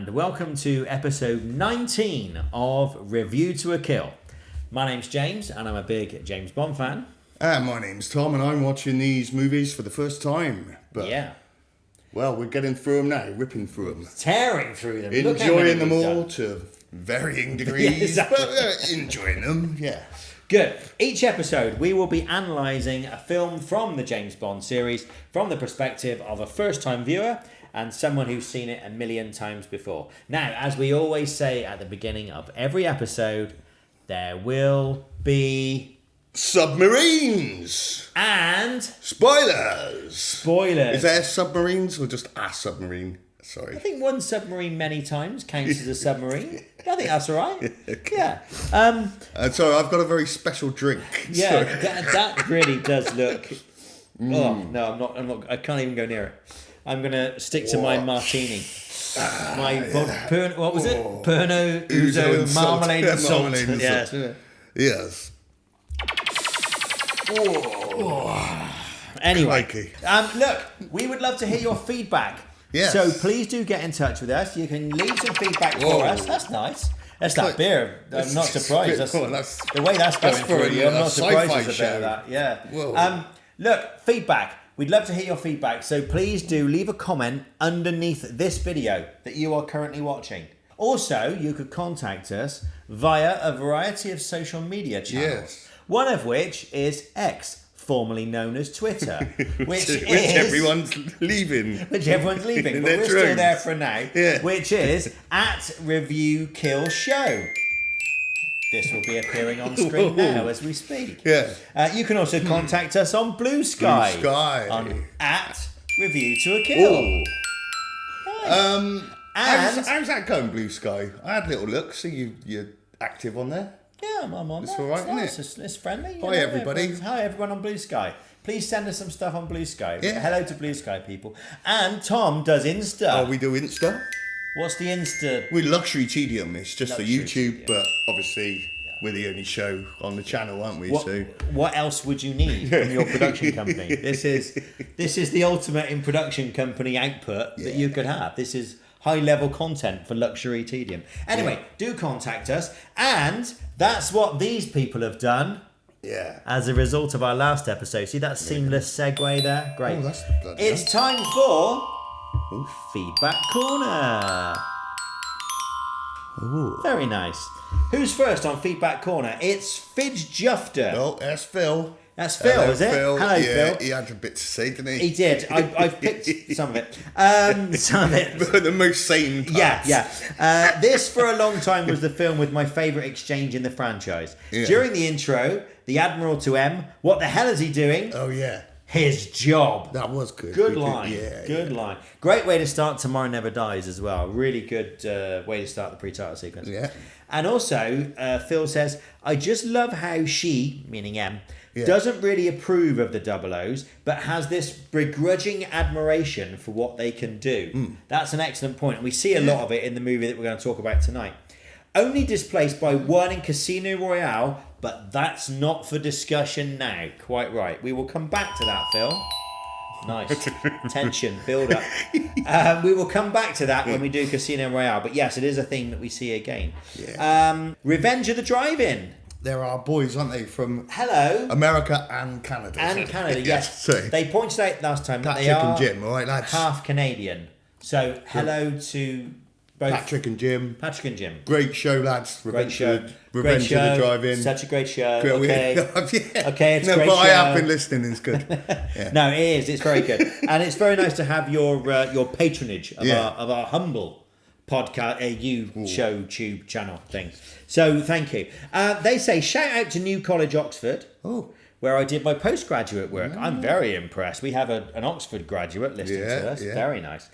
and welcome to episode 19 of Review to a Kill. My name's James, and I'm a big James Bond fan. And my name's Tom, and I'm watching these movies for the first time. But, yeah. Well, we're getting through them now, ripping through them. Tearing through them. Enjoying them all to varying degrees, yeah, exactly. but enjoying them, yeah. Good. Each episode, we will be analysing a film from the James Bond series from the perspective of a first-time viewer and someone who's seen it a million times before. Now, as we always say at the beginning of every episode, there will be... submarines! And... spoilers! Is there submarines or just a submarine? Sorry. I think one submarine many times counts as a submarine. I think that's all right. Okay. Yeah. Sorry, I've got a very special drink. Yeah, that really does look... Oh, no, I'm not. I can't even go near it. I'm going to stick to my martini. What was it? Pernod, Ouzo, marmalade and salt. Yes. Anyway, look, we would love to hear your feedback. Yes. So please do get in touch with us. You can leave some feedback for us. That's nice. That's that beer. I'm not surprised. The way that's going for you, I'm not surprised there's a bit of that. Yeah. Look, feedback. We'd love to hear your feedback. So please do leave a comment underneath this video that you are currently watching. Also, you could contact us via a variety of social media channels. Yes. One of which is X, formerly known as Twitter, which everyone's leaving. Which everyone's leaving, but we're still there for now. Yeah. Which is @ReviewKillShow. This will be appearing on screen now as we speak. Yeah. You can also contact us on Blue Sky. On @ReviewToAKill. Nice. How's that going, Blue Sky? I had a little look. See you're active on there. Yeah, I'm on it's there. All right, it's isn't nice. It's friendly. Hi, everybody. Hi, everyone on Blue Sky. Please send us some stuff on Blue Sky. Yeah. Hello to Blue Sky people. And Tom does Insta. Oh, we do Insta? What's the Insta? We're Luxury Tedium. It's just Luxury for YouTube, Tedium. But obviously we're the only show on the channel, aren't we? What else would you need from your production company? This is the ultimate in production company output that you could have. This is high-level content for Luxury Tedium. Anyway, do contact us. And that's what these people have done. Yeah. As a result of our last episode. See that seamless segue there? Great. Oh, that's bloody it's time for Feedback Corner. Ooh. Very nice. Who's first on Feedback Corner? It's Fidge Jufter. Oh, that's Phil. That's Phil, is it? Phil. Hello, Phil. He had a bit to say, didn't he? He did. I've picked some of it. Some of it. The most sane parts. Yeah. This, for a long time, was the film with my favourite exchange in the franchise. Yeah. During the intro, the Admiral to M, what the hell is he doing? Oh, yeah. His job. That was good. Good line. Good line. Great way to start Tomorrow Never Dies as well. Really good way to start the pre-title sequence. Yeah. And also, Phil says, I just love how she, meaning M, doesn't really approve of the 00s, but has this begrudging admiration for what they can do. That's an excellent point. And we see a lot of it in the movie that we're going to talk about tonight. Only displaced by one in Casino Royale, but that's not for discussion now. Quite right. We will come back to that, Phil. Nice. Tension, build up. We will come back to that when we do Casino Royale. But yes, it is a theme that we see again. Yeah. Revenge of the Drive-In. There are boys, aren't they, from America and Canada. And Canada, yes. They pointed out last time that they are Jim, all right, lads. half Canadian. So hello to both Patrick and Jim. Great show, lads. Revenge of the Drive-In. Such a great show. Okay, okay, it's a great show. But I have been listening. It's good. Yeah. No, it is. It's very good, and it's very nice to have your patronage of our humble podcast, YouTube channel thing. So thank you. They say shout out to New College, Oxford. Where I did my postgraduate work. I'm very impressed. We have an Oxford graduate listening to us. Yeah. Very nice.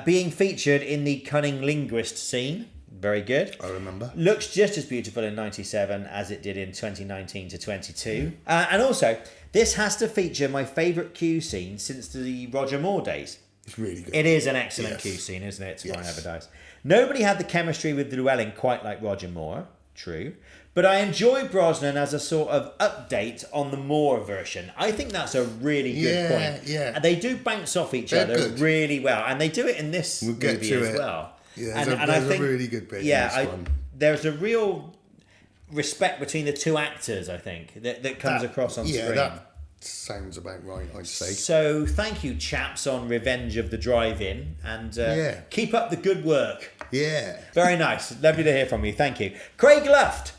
Being featured in the Cunning Linguist scene. Very good. I remember. Looks just as beautiful in 97 as it did in 2019 to 22. And also, this has to feature my favourite Q scene since the Roger Moore days. It's really good. It is an excellent Q scene, isn't it? Tomorrow Never Dies. Nobody had the chemistry with Llewelyn quite like Roger Moore. True. But I enjoy Brosnan as a sort of update on the Moore version. I think that's a really good point. Yeah. And they do bounce off each other really well. And they do it in this movie as well. Yeah, there's a really good bit in this one. There's a real respect between the two actors, I think, that comes across on screen. Yeah, that sounds about right, I'd say. So thank you, chaps, on Revenge of the Drive-In, and keep up the good work. Yeah. Very nice. Lovely to hear from you. Thank you. Craig Luft.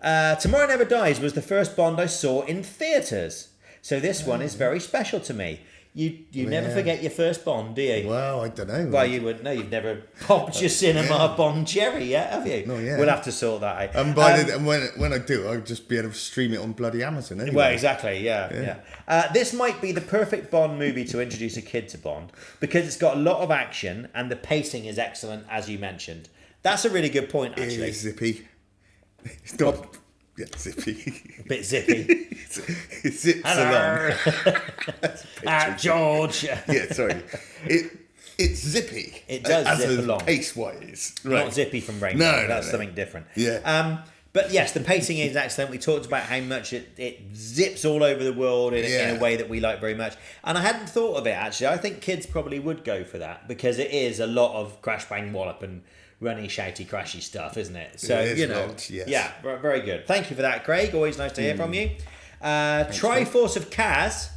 Tomorrow Never Dies was the first Bond I saw in theatres. So this one is very special to me. You never forget your first Bond, do you? Well, I don't know. Well, you wouldn't know. You've never popped your cinema Bond cherry yet, have you? No, yeah. We'll have to sort that out. And when I do, I'll just be able to stream it on bloody Amazon anyway. Well, exactly, yeah. This might be the perfect Bond movie to introduce a kid to Bond because it's got a lot of action and the pacing is excellent, as you mentioned. That's a really good point, actually. It is zippy. It's not... Yeah, zippy. A bit zippy. It zips along. George. Yeah, sorry. It's zippy. It does zip along. Pace-wise. Right. Not zippy from Rainbow. No, that's something different. Yeah. But yes, the pacing is excellent. We talked about how much it zips all over the world in a way that we like very much. And I hadn't thought of it, actually. I think kids probably would go for that because it is a lot of crash, bang, wallop and runny, shouty, crashy stuff, isn't it? So, yes. Yeah, very good. Thank you for that, Craig. Always nice to hear from you. Triforce of Kaz.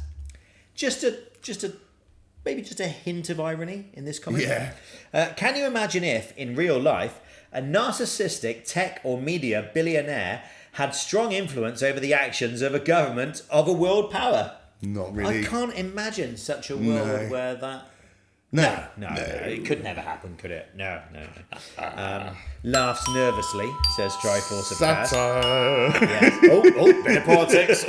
Maybe just a hint of irony in this comment. Yeah. Can you imagine if, in real life, a narcissistic tech or media billionaire had strong influence over the actions of a government of a world power? Not really. I can't imagine such a world where that... No. It could never happen, could it? No. Laughs nervously, says Triforce of Kaz. Yes. Bit of politics.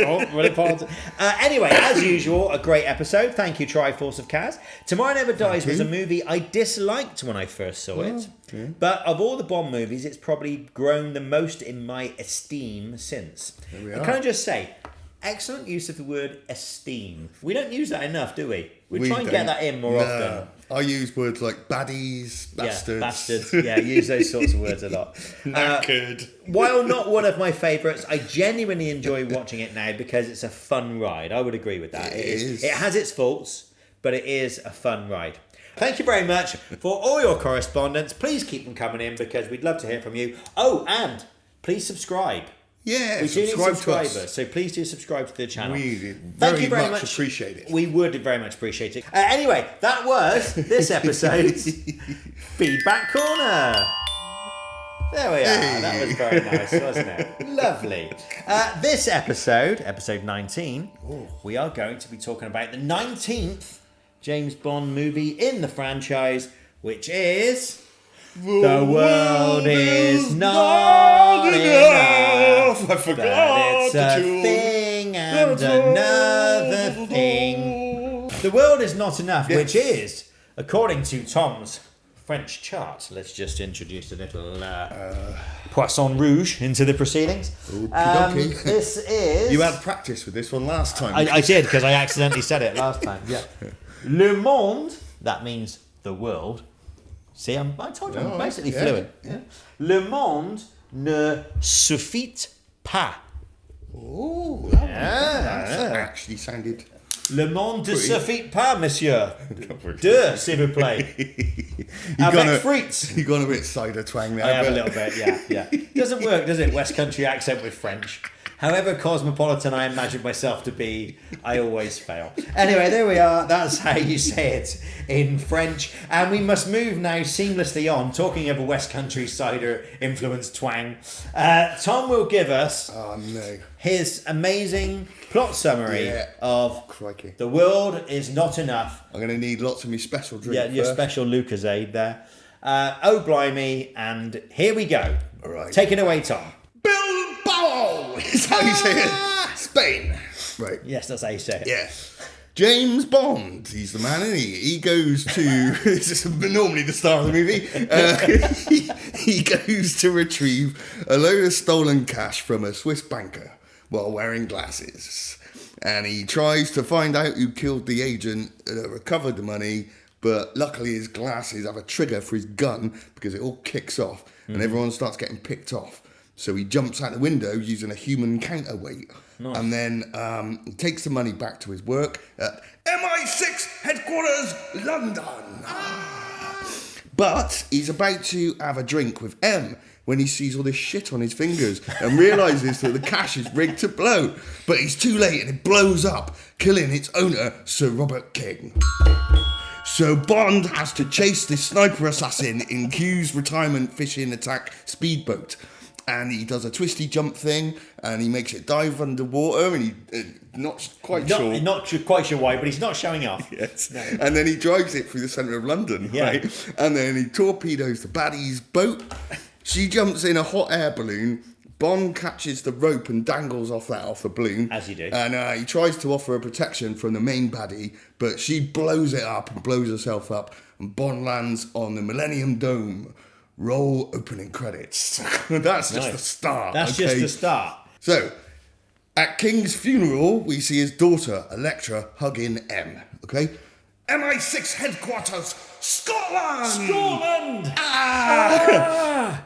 Anyway, as usual, a great episode. Thank you, Triforce of Kaz. Tomorrow Never Dies was a movie I disliked when I first saw it. Yeah. But of all the Bond movies, it's probably grown the most in my esteem since. And can I just say, excellent use of the word esteem. We don't use that enough, do we? We try and get that in more often. I use words like baddies, bastards. Yeah, bastards. Yeah, use those sorts of words a lot. Knackered. While not one of my favourites, I genuinely enjoy watching it now because it's a fun ride. I would agree with that. It is. It has its faults, but it is a fun ride. Thank you very much for all your correspondence. Please keep them coming in because we'd love to hear from you. Oh, and please subscribe. Yeah, we do need subscribers, so please do subscribe to the channel. We Thank you very much much. Appreciate it. We would very much appreciate it. Anyway, that was this episode's Feedback Corner. There we are. Hey. That was very nice, wasn't it? Lovely. This episode 19, we are going to be talking about the 19th James Bond movie in the franchise, which is... The world is not enough. I forgot it's a thing and another thing. The world is not enough, which is, according to Tom's French chart. Let's just introduce a little Poisson Rouge into the proceedings. This is... You had practice with this one last time. I did, because I accidentally said it last time. Yeah. Le Monde, that means the world. See, I told you, I'm basically fluent. Yeah. Le monde ne suffit pas. Oh, that actually sounded... Le monde ne suffit pas, monsieur. Deux, s'il vous plaît. Avec frites. You got a bit cider twang there. I have a little bit, yeah. Doesn't work, does it? West Country accent with French. However cosmopolitan I imagine myself to be, I always fail. Anyway, there we are. That's how you say it in French. And we must move now seamlessly on, talking of a West Country cider influenced twang. Tom will give us his amazing plot summary of The World Is Not Enough. I'm going to need lots of my special drink. Yeah, your special Lucasade there. Oh, blimey. And here we go. All right. Take it away, Tom. Bilbao is how you say it. Spain. Right. Yes, that's how you say it. Yeah. James Bond, he's the man, isn't he? He goes to... This is normally the star of the movie. He goes to retrieve a load of stolen cash from a Swiss banker while wearing glasses. And he tries to find out who killed the agent that recovered the money, but luckily his glasses have a trigger for his gun because it all kicks off and everyone starts getting picked off. So he jumps out the window using a human counterweight. Nice. And then he takes the money back to his work at MI6 headquarters, London. But he's about to have a drink with M when he sees all this shit on his fingers and realises that the cash is rigged to blow. But he's too late and it blows up, killing its owner, Sir Robert King. So Bond has to chase this sniper assassin in Q's retirement fishing attack speedboat. And he does a twisty jump thing, and he makes it dive underwater, and he not quite sure why, but he's not showing off. Yes. No. And then he drives it through the centre of London, right? And then he torpedoes the baddie's boat. She jumps in a hot air balloon. Bond catches the rope and dangles off the balloon. As you do. And he tries to offer a protection from the main baddie, but she blows it up and blows herself up, and Bond lands on the Millennium Dome. Roll opening credits. That's just the start. That's just the start. So, at King's funeral, we see his daughter, Electra, hugging M. Okay? MI6 headquarters, Scotland! Scotland!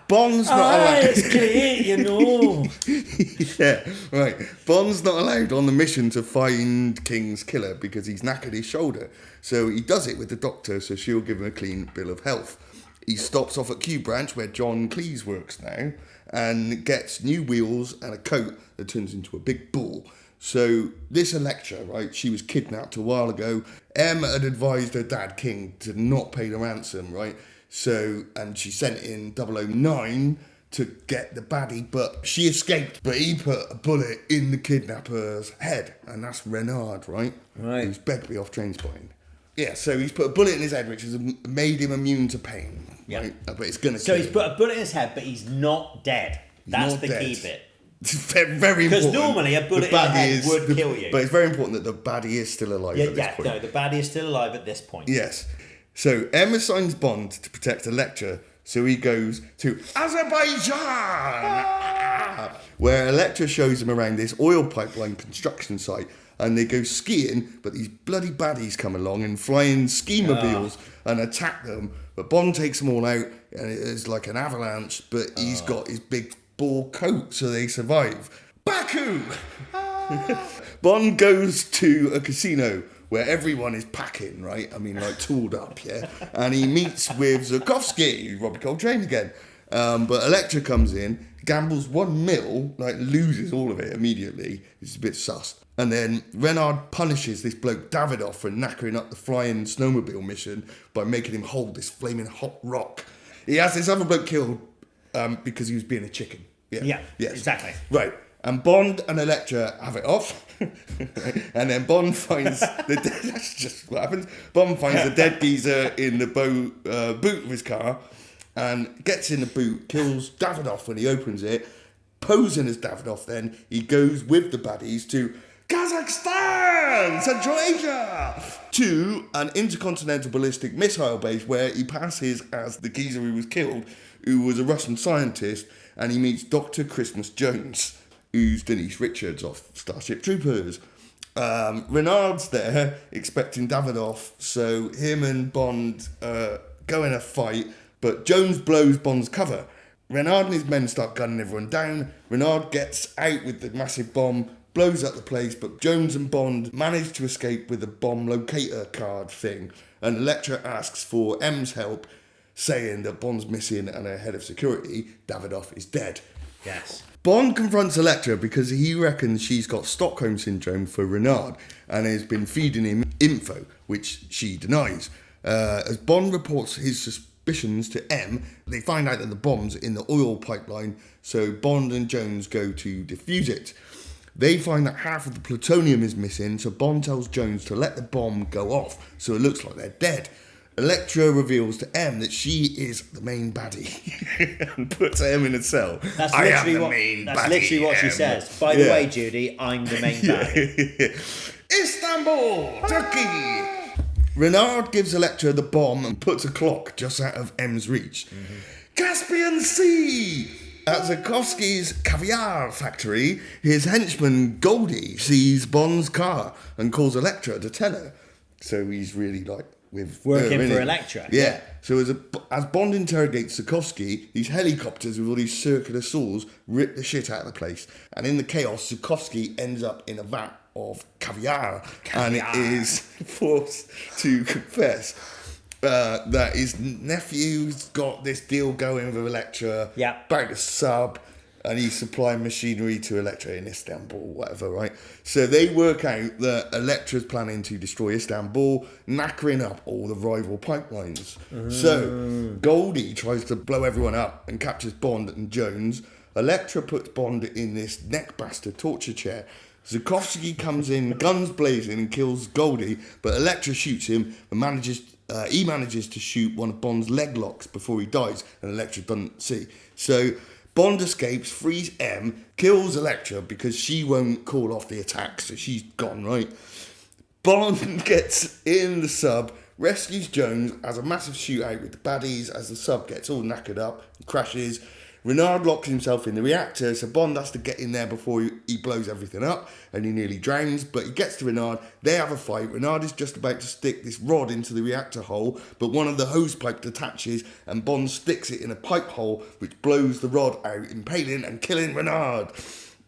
Bond's not allowed. It's great, you know. Yeah, right. Bond's not allowed on the mission to find King's killer because he's knackered his shoulder. So he does it with the doctor, so she'll give him a clean bill of health. He stops off at Q Branch, where John Cleese works now, and gets new wheels and a coat that turns into a big bull. So this Electra, right, she was kidnapped a while ago. M had advised her dad, King, to not pay the ransom, right? So, and she sent in 009 to get the baddie, but she escaped. But he put a bullet in the kidnapper's head, and that's Renard, right? Right. Who's begged to be off Trainspotting. Yeah, so he's put a bullet in his head, which has made him immune to pain. Yeah. Right? But it's going to So he's put a bullet in his head, but he's not dead. That's the key bit. It's very important. Because normally a bullet in the head would kill you. But it's very important that the baddie is still alive at this point. No, the baddie is still alive at this point. Yes. So M assigns Bond to protect Electra, so he goes to Azerbaijan, where Electra shows him around this oil pipeline construction site, and they go skiing, but these bloody baddies come along and fly in ski-mobiles and attack them. But Bond takes them all out, and it is like an avalanche, but he's got his big ball coat, so they survive. Baku! Bond goes to a casino where everyone is packing, right? I mean, like, tooled up, yeah? And he meets with Zukovsky, Robbie Coltrane again. But Electra comes in, gambles 1 mil, like, loses all of it immediately. It's a bit sus. And then Renard punishes this bloke Davidoff for knackering up the flying snowmobile mission by making him hold this flaming hot rock. He has this other bloke killed because he was being a chicken. Yeah, yes. Exactly. Right. And Bond and Electra have it off. And then Bond finds that's just what happens. Bond finds the dead geezer in the boot of his car and gets in the boot, kills Davidoff when he opens it. Posing as Davidoff, then he goes with the baddies to Kazakhstan, Central Asia, to an intercontinental ballistic missile base where he passes as the geezer who was killed, who was a Russian scientist, and he meets Dr. Christmas Jones, who's Denise Richards of Starship Troopers. Renard's there, expecting Davidoff, so him and Bond go in a fight, but Jones blows Bond's cover. Renard and his men start gunning everyone down. Renard gets out with the massive bomb, blows up the place, but Jones and Bond manage to escape with the bomb locator card thing, and Electra asks for M's help, saying that Bond's missing and her head of security, Davidoff, is dead. Yes. Bond confronts Electra because he reckons she's got Stockholm Syndrome for Renard and has been feeding him info, which she denies. As Bond reports his suspicions to M, they find out that the bomb's in the oil pipeline, so Bond and Jones go to defuse it. They find that half of the plutonium is missing, so Bond tells Jones to let the bomb go off, so it looks like they're dead. Electra reveals to M that she is the main baddie and puts M in a cell. That's literally what she says. By the way, Judy, I'm the main baddie. Istanbul, Turkey. Renard gives Electra the bomb and puts a clock just out of M's reach. Mm-hmm. Caspian Sea! At Zukovsky's caviar factory, his henchman Goldie sees Bond's car and calls Electra to tell her. So he's really like working for Electra. Yeah. So as Bond interrogates Zukovsky, these helicopters with all these circular saws rip the shit out of the place. And in the chaos, Zukovsky ends up in a vat of caviar. And is forced to confess. that his nephew's got this deal going with Elektra about the sub, and he's supplying machinery to Elektra in Istanbul, whatever, right? So they work out that Elektra's planning to destroy Istanbul, knackering up all the rival pipelines. So Goldie tries to blow everyone up and captures Bond and Jones. Elektra puts Bond in this neckbuster torture chair. Zukovsky comes in, guns blazing, and kills Goldie, but Elektra shoots him and he manages to shoot one of Bond's leg locks before he dies, and Elektra doesn't see. So Bond escapes, frees M, kills Elektra because she won't call off the attack, so she's gone, right? Bond gets in the sub, rescues Jones, has a massive shootout with the baddies as the sub gets all knackered up and crashes. Renard locks himself in the reactor, so Bond has to get in there before he blows everything up, and he nearly drowns, but he gets to Renard. They have a fight. Renard is just about to stick this rod into the reactor hole, but one of the hose pipes detaches, and Bond sticks it in a pipe hole, which blows the rod out, impaling and killing Renard.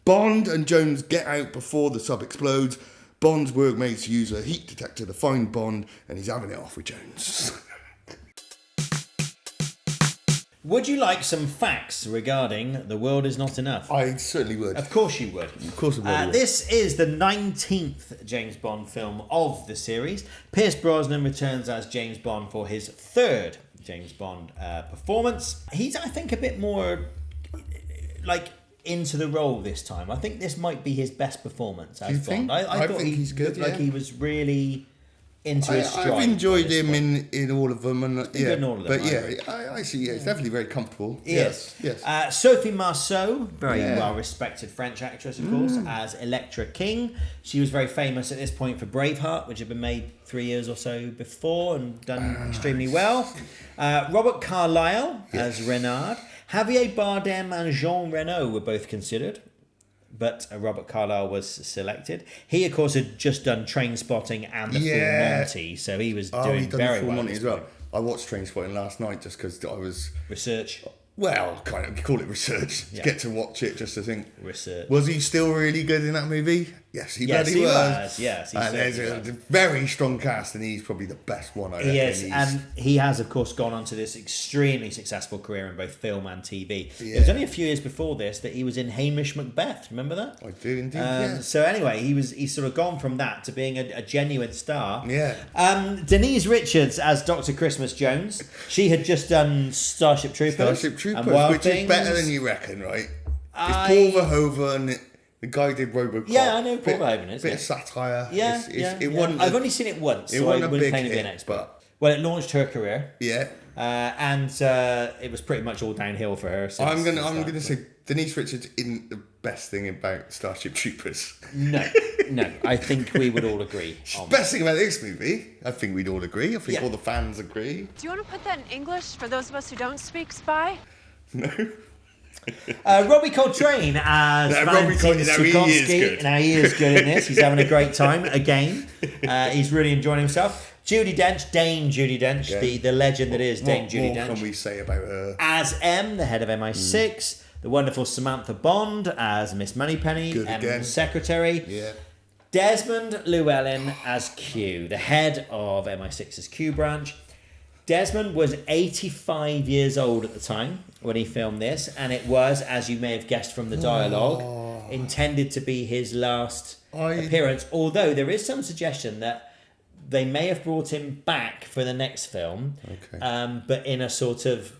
Bond and Jones get out before the sub explodes. Bond's workmates use a heat detector to find Bond, and he's having it off with Jones. Would you like some facts regarding The World Is Not Enough? I certainly would. Of course you would. Of course I would. This is the 19th James Bond film of the series. Pierce Brosnan returns as James Bond for his third James Bond performance. He's, I think, a bit more into the role this time. I think this might be his best performance as Bond. I thought he's good. Looked like he was really into his stride. I've enjoyed him in all of them, and in all of them, I see. Yeah, he's definitely very comfortable. Yes. Sophie Marceau, very well-respected French actress, of course, as Elektra King. She was very famous at this point for Braveheart, which had been made 3 years or so before and done extremely well. Robert Carlyle as Renard. Javier Bardem and Jean Reno were both considered, but Robert Carlyle was selected. He, of course, had just done Trainspotting and The Full Monty, so he was doing very well. Monty as well. I watched Trainspotting last night just because I was... Research. Well, kind of call it research. Yeah. Get to watch it just to think. Research. Was he still really good in that movie? Yes, he was. Yes, he and there's a very strong cast, and he's probably the best one. He is, and he has, of course, gone on to this extremely successful career in both film and TV. Yeah. It was only a few years before this that he was in Hamish Macbeth. Remember that? I do indeed. Yeah. So anyway, he's sort of gone from that to being a genuine star. Yeah. Denise Richards as Dr. Christmas Jones. She had just done Starship Troopers, which is better than you reckon, right? It's Paul Verhoeven. The guy did RoboCop. Yeah, I know Paul Verhoeven is. Bit of satire. Yeah, I've only seen it once, so I wouldn't claim to be an expert. Well, it launched her career. Yeah. And it was pretty much all downhill for her. I'm gonna say Denise Richards isn't the best thing about Starship Troopers. No, I think we would all agree. Best thing about this movie, I think we'd all agree. I think all the fans agree. Do you want to put that in English for those of us who don't speak spy? No. Robbie Coltrane as Valentin Zukovsky. Now he is good in this. He's having a great time again. He's really enjoying himself. Judi Dench, Dame Judi Dench, the legend that is Dame Judi Dench. What can we say about her? As M, the head of MI6. The wonderful Samantha Bond as Miss Moneypenny, M's secretary. Yeah. Desmond Llewelyn as Q, the head of MI6's Q branch. Desmond was 85 years old at the time when he filmed this, and it was, as you may have guessed from the dialogue, intended to be his last appearance, although there is some suggestion that they may have brought him back for the next film, but in a sort of,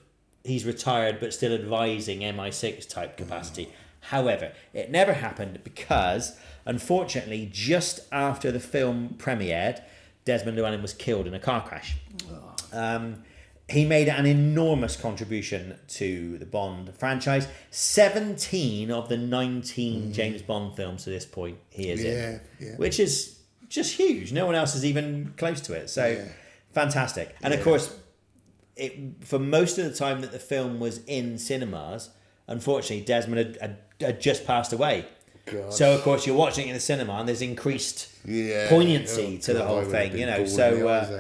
he's retired but still advising MI6 type capacity. However, it never happened because, unfortunately, just after the film premiered, Desmond Llewelyn was killed in a car crash. He made an enormous contribution to the Bond franchise. 17 of the 19 James Bond films to this point he is in, which is just huge. No one else is even close to it. So fantastic. And of course, for most of the time that the film was in cinemas, unfortunately, Desmond had just passed away. God. So of course you're watching it in the cinema and there's increased poignancy to the whole thing, you know. So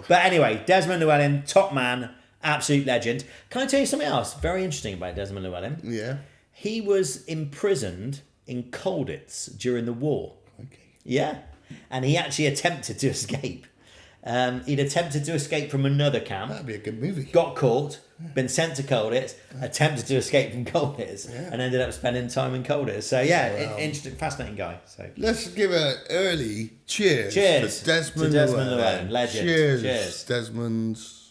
but anyway, Desmond Llewelyn, top man, absolute legend. Can I tell you something else very interesting about Desmond Llewelyn? Yeah. He was imprisoned in Colditz during the war. Okay. Yeah, and he actually attempted to escape. He'd attempted to escape from another camp. That'd be a good movie. Got caught, been sent to Colditz, attempted to escape from Colditz, and ended up spending time in Colditz. So interesting, fascinating guy. So let's give an early cheers. Cheers to Desmond Llewelyn, legend. Cheers, Desmond's.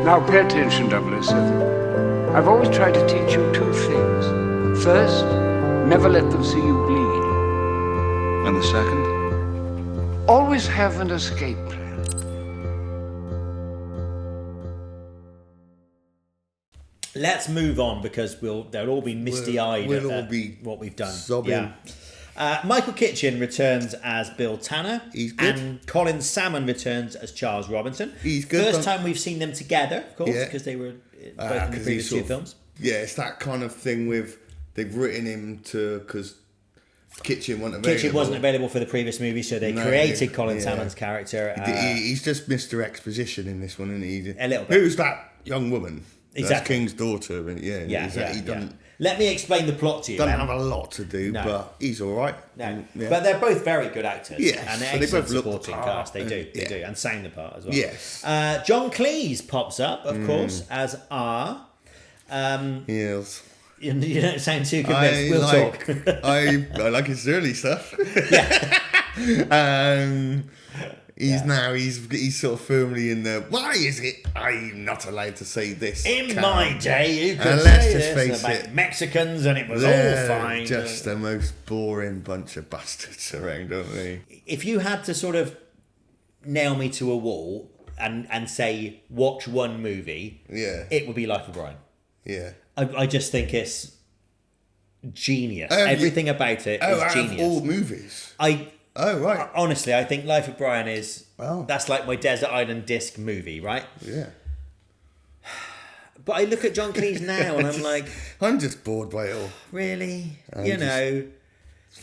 Now pay attention, 007. I've always tried to teach you two things. First, never let them see you bleed. And the second? Always have an escape plan. Let's move on because they'll all be misty-eyed We'll all at be what we've done. sobbing. Michael Kitchen returns as Bill Tanner. He's good. And Colin Salmon returns as Charles Robinson. He's good. First time we've seen them together, of course, because they were both in the previous two films. Yeah, it's that kind of thing with they've written him to because Kitchen wasn't available. Kitchen wasn't available for the previous movie, so they created Colin Salmon's character. He's just Mr. Exposition in this one, isn't he? A little bit. Who's that young woman? Exactly. That's King's daughter. And Yeah. Let me explain the plot to you. Doesn't have a lot to do, but he's all right. No. Yeah. But they're both very good actors. Yes, And they're so they excellent both look the supporting part, cast. They do. And sang the part as well. Yes. John Cleese pops up, of course, as R. Yes. You don't sound too convinced. We'll talk. I like his early stuff. He's sort of firmly in the. Why is it I'm not allowed to say this? In my day, you could And say let's just this face about it, Mexicans, and it was they're all fine. just the most boring bunch of bastards around, aren't they? If you had to sort of nail me to a wall and say watch one movie, it would be Life of Brian. Yeah. I just think it's genius. Everything about it is genius. All movies. Oh, right. Honestly, I think Life of Brian is... That's like my Desert Island Disc movie, right? Yeah. But I look at John Cleese now and I'm like... I'm just bored by it all. Really?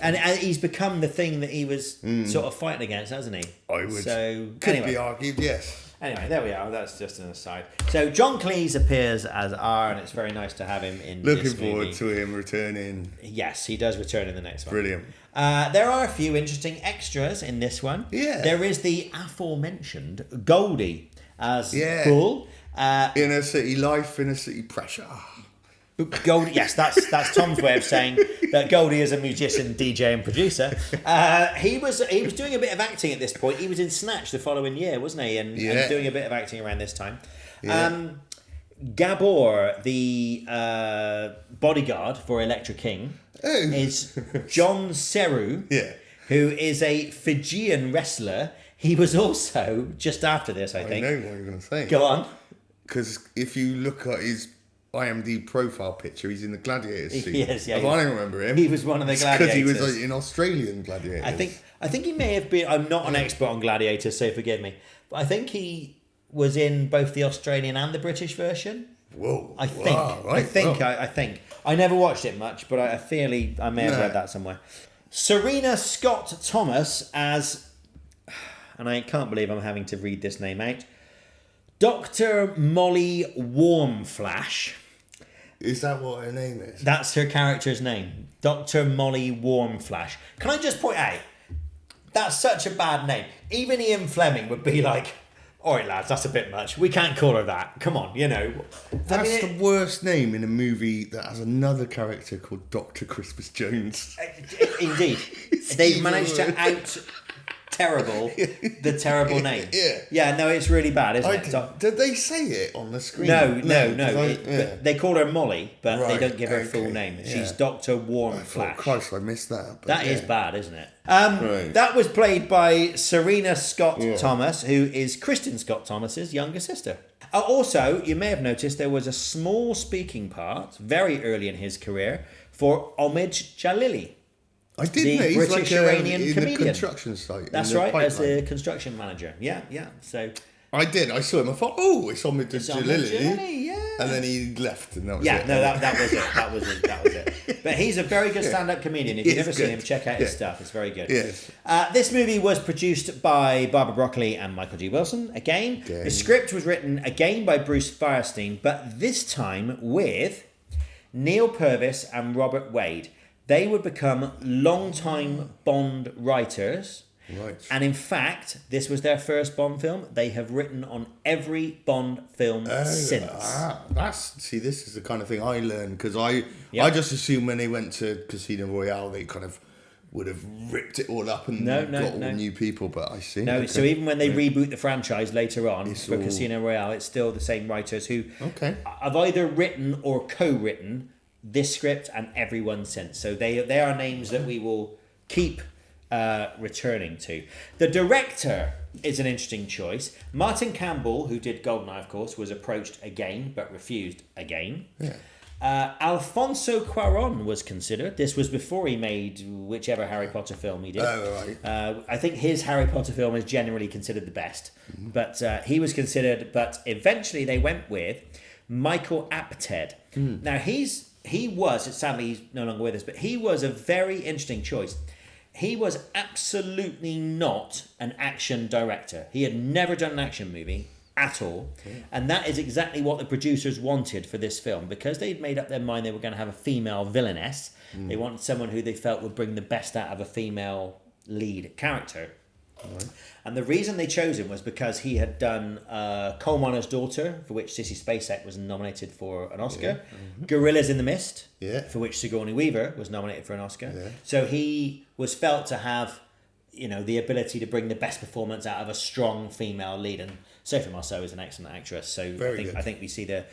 And he's become the thing that he was sort of fighting against, hasn't he? I would. So, Could be argued, yes. Anyway, there we are. That's just an aside. So John Cleese appears as R, and it's very nice to have him in Looking this movie. forward to him returning. Yes, he does return in the next one. Brilliant. There are a few interesting extras in this one. Yeah. There is the aforementioned Goldie as Bull. Inner city life, inner city pressure. Goldie, yes, that's Tom's way of saying that Goldie is a musician, DJ, and producer. He was doing a bit of acting at this point. He was in Snatch the following year, wasn't he? And doing a bit of acting around this time. Yeah. Gabor, the bodyguard for Electra King, is John Seru, who is a Fijian wrestler. He was also just after this, I think. I know what you're going to say. Go on. Because if you look at his IMDb profile picture, he's in the Gladiators suit. Yes, yeah. I don't remember him. He was one of the Gladiators. Because he was in Australian Gladiators. I think he may have been. I'm not an expert on Gladiators, so forgive me. But I think he was in both the Australian and the British version. Whoa! I think. Wow, right. I think. I never watched it much, but I may have read that somewhere. Serena Scott Thomas as, and I can't believe I'm having to read this name out, Dr. Molly Warmflash. Is that what her name is? That's her character's name. Dr. Molly Warmflash. Can I just point out, that's such a bad name. Even Ian Fleming would be like, All right, lads, that's a bit much. We can't call her that. Come on, you know. That's the worst name in a movie that has another character called Dr. Christmas Jones. Indeed. They've managed to terrible the terrible name. Yeah, no, it's really bad, isn't it? Did they say it on the screen? No. But they call her Molly, but they don't give her a full name. Yeah. She's Dr. Warm Flash. Christ, I missed that. That is bad, isn't it? That was played by Serena Scott Thomas, who is Kristen Scott Thomas's younger sister. Also, you may have noticed there was a small speaking part very early in his career for Omid Jalili. I did the know he's British Iranian in comedian. the construction site. That's right, as a construction manager. Yeah. So I did. I saw him. I thought, it's on with Jalili, yeah. And then he left, and that was yeah, it. no, that was it. That was it. But he's a very good stand-up comedian. If you've never seen him, check out his stuff. It's very good. Yes. This movie was produced by Barbara Broccoli and Michael G. Wilson. Again, the script was written again by Bruce Firestein, but this time with Neil Purvis and Robert Wade. They would become long-time Bond writers. Right. And in fact, this was their first Bond film. They have written on every Bond film since. This is the kind of thing I learned, because I just assumed when they went to Casino Royale, they kind of would have ripped it all up and got all new people, but I see. No, so even when they reboot the franchise later on for Casino Royale, it's still the same writers who have either written or co-written this script and everyone since. So they are names that we will keep returning to. The director is an interesting choice. Martin Campbell, who did Goldeneye, of course, was approached again but refused again. Alfonso Cuarón was considered. This was before he made whichever Harry Potter film he did. I think his Harry Potter film is generally considered the best. But he was considered, but eventually they went with Michael Apted. Now he was, sadly he's no longer with us, but he was a very interesting choice. He was absolutely not an action director. He had never done an action movie at all. And that is exactly what the producers wanted for this film, because they'd made up their mind they were going to have a female villainess. They wanted someone who they felt would bring the best out of a female lead character. And the reason they chose him was because he had done Coal Miner's Daughter, for which Sissy Spacek was nominated for an Oscar. Gorillas in the Mist, for which Sigourney Weaver was nominated for an Oscar. So he was felt to have, the ability to bring the best performance out of a strong female lead. And Sophie Marceau is an excellent actress. So I think we see the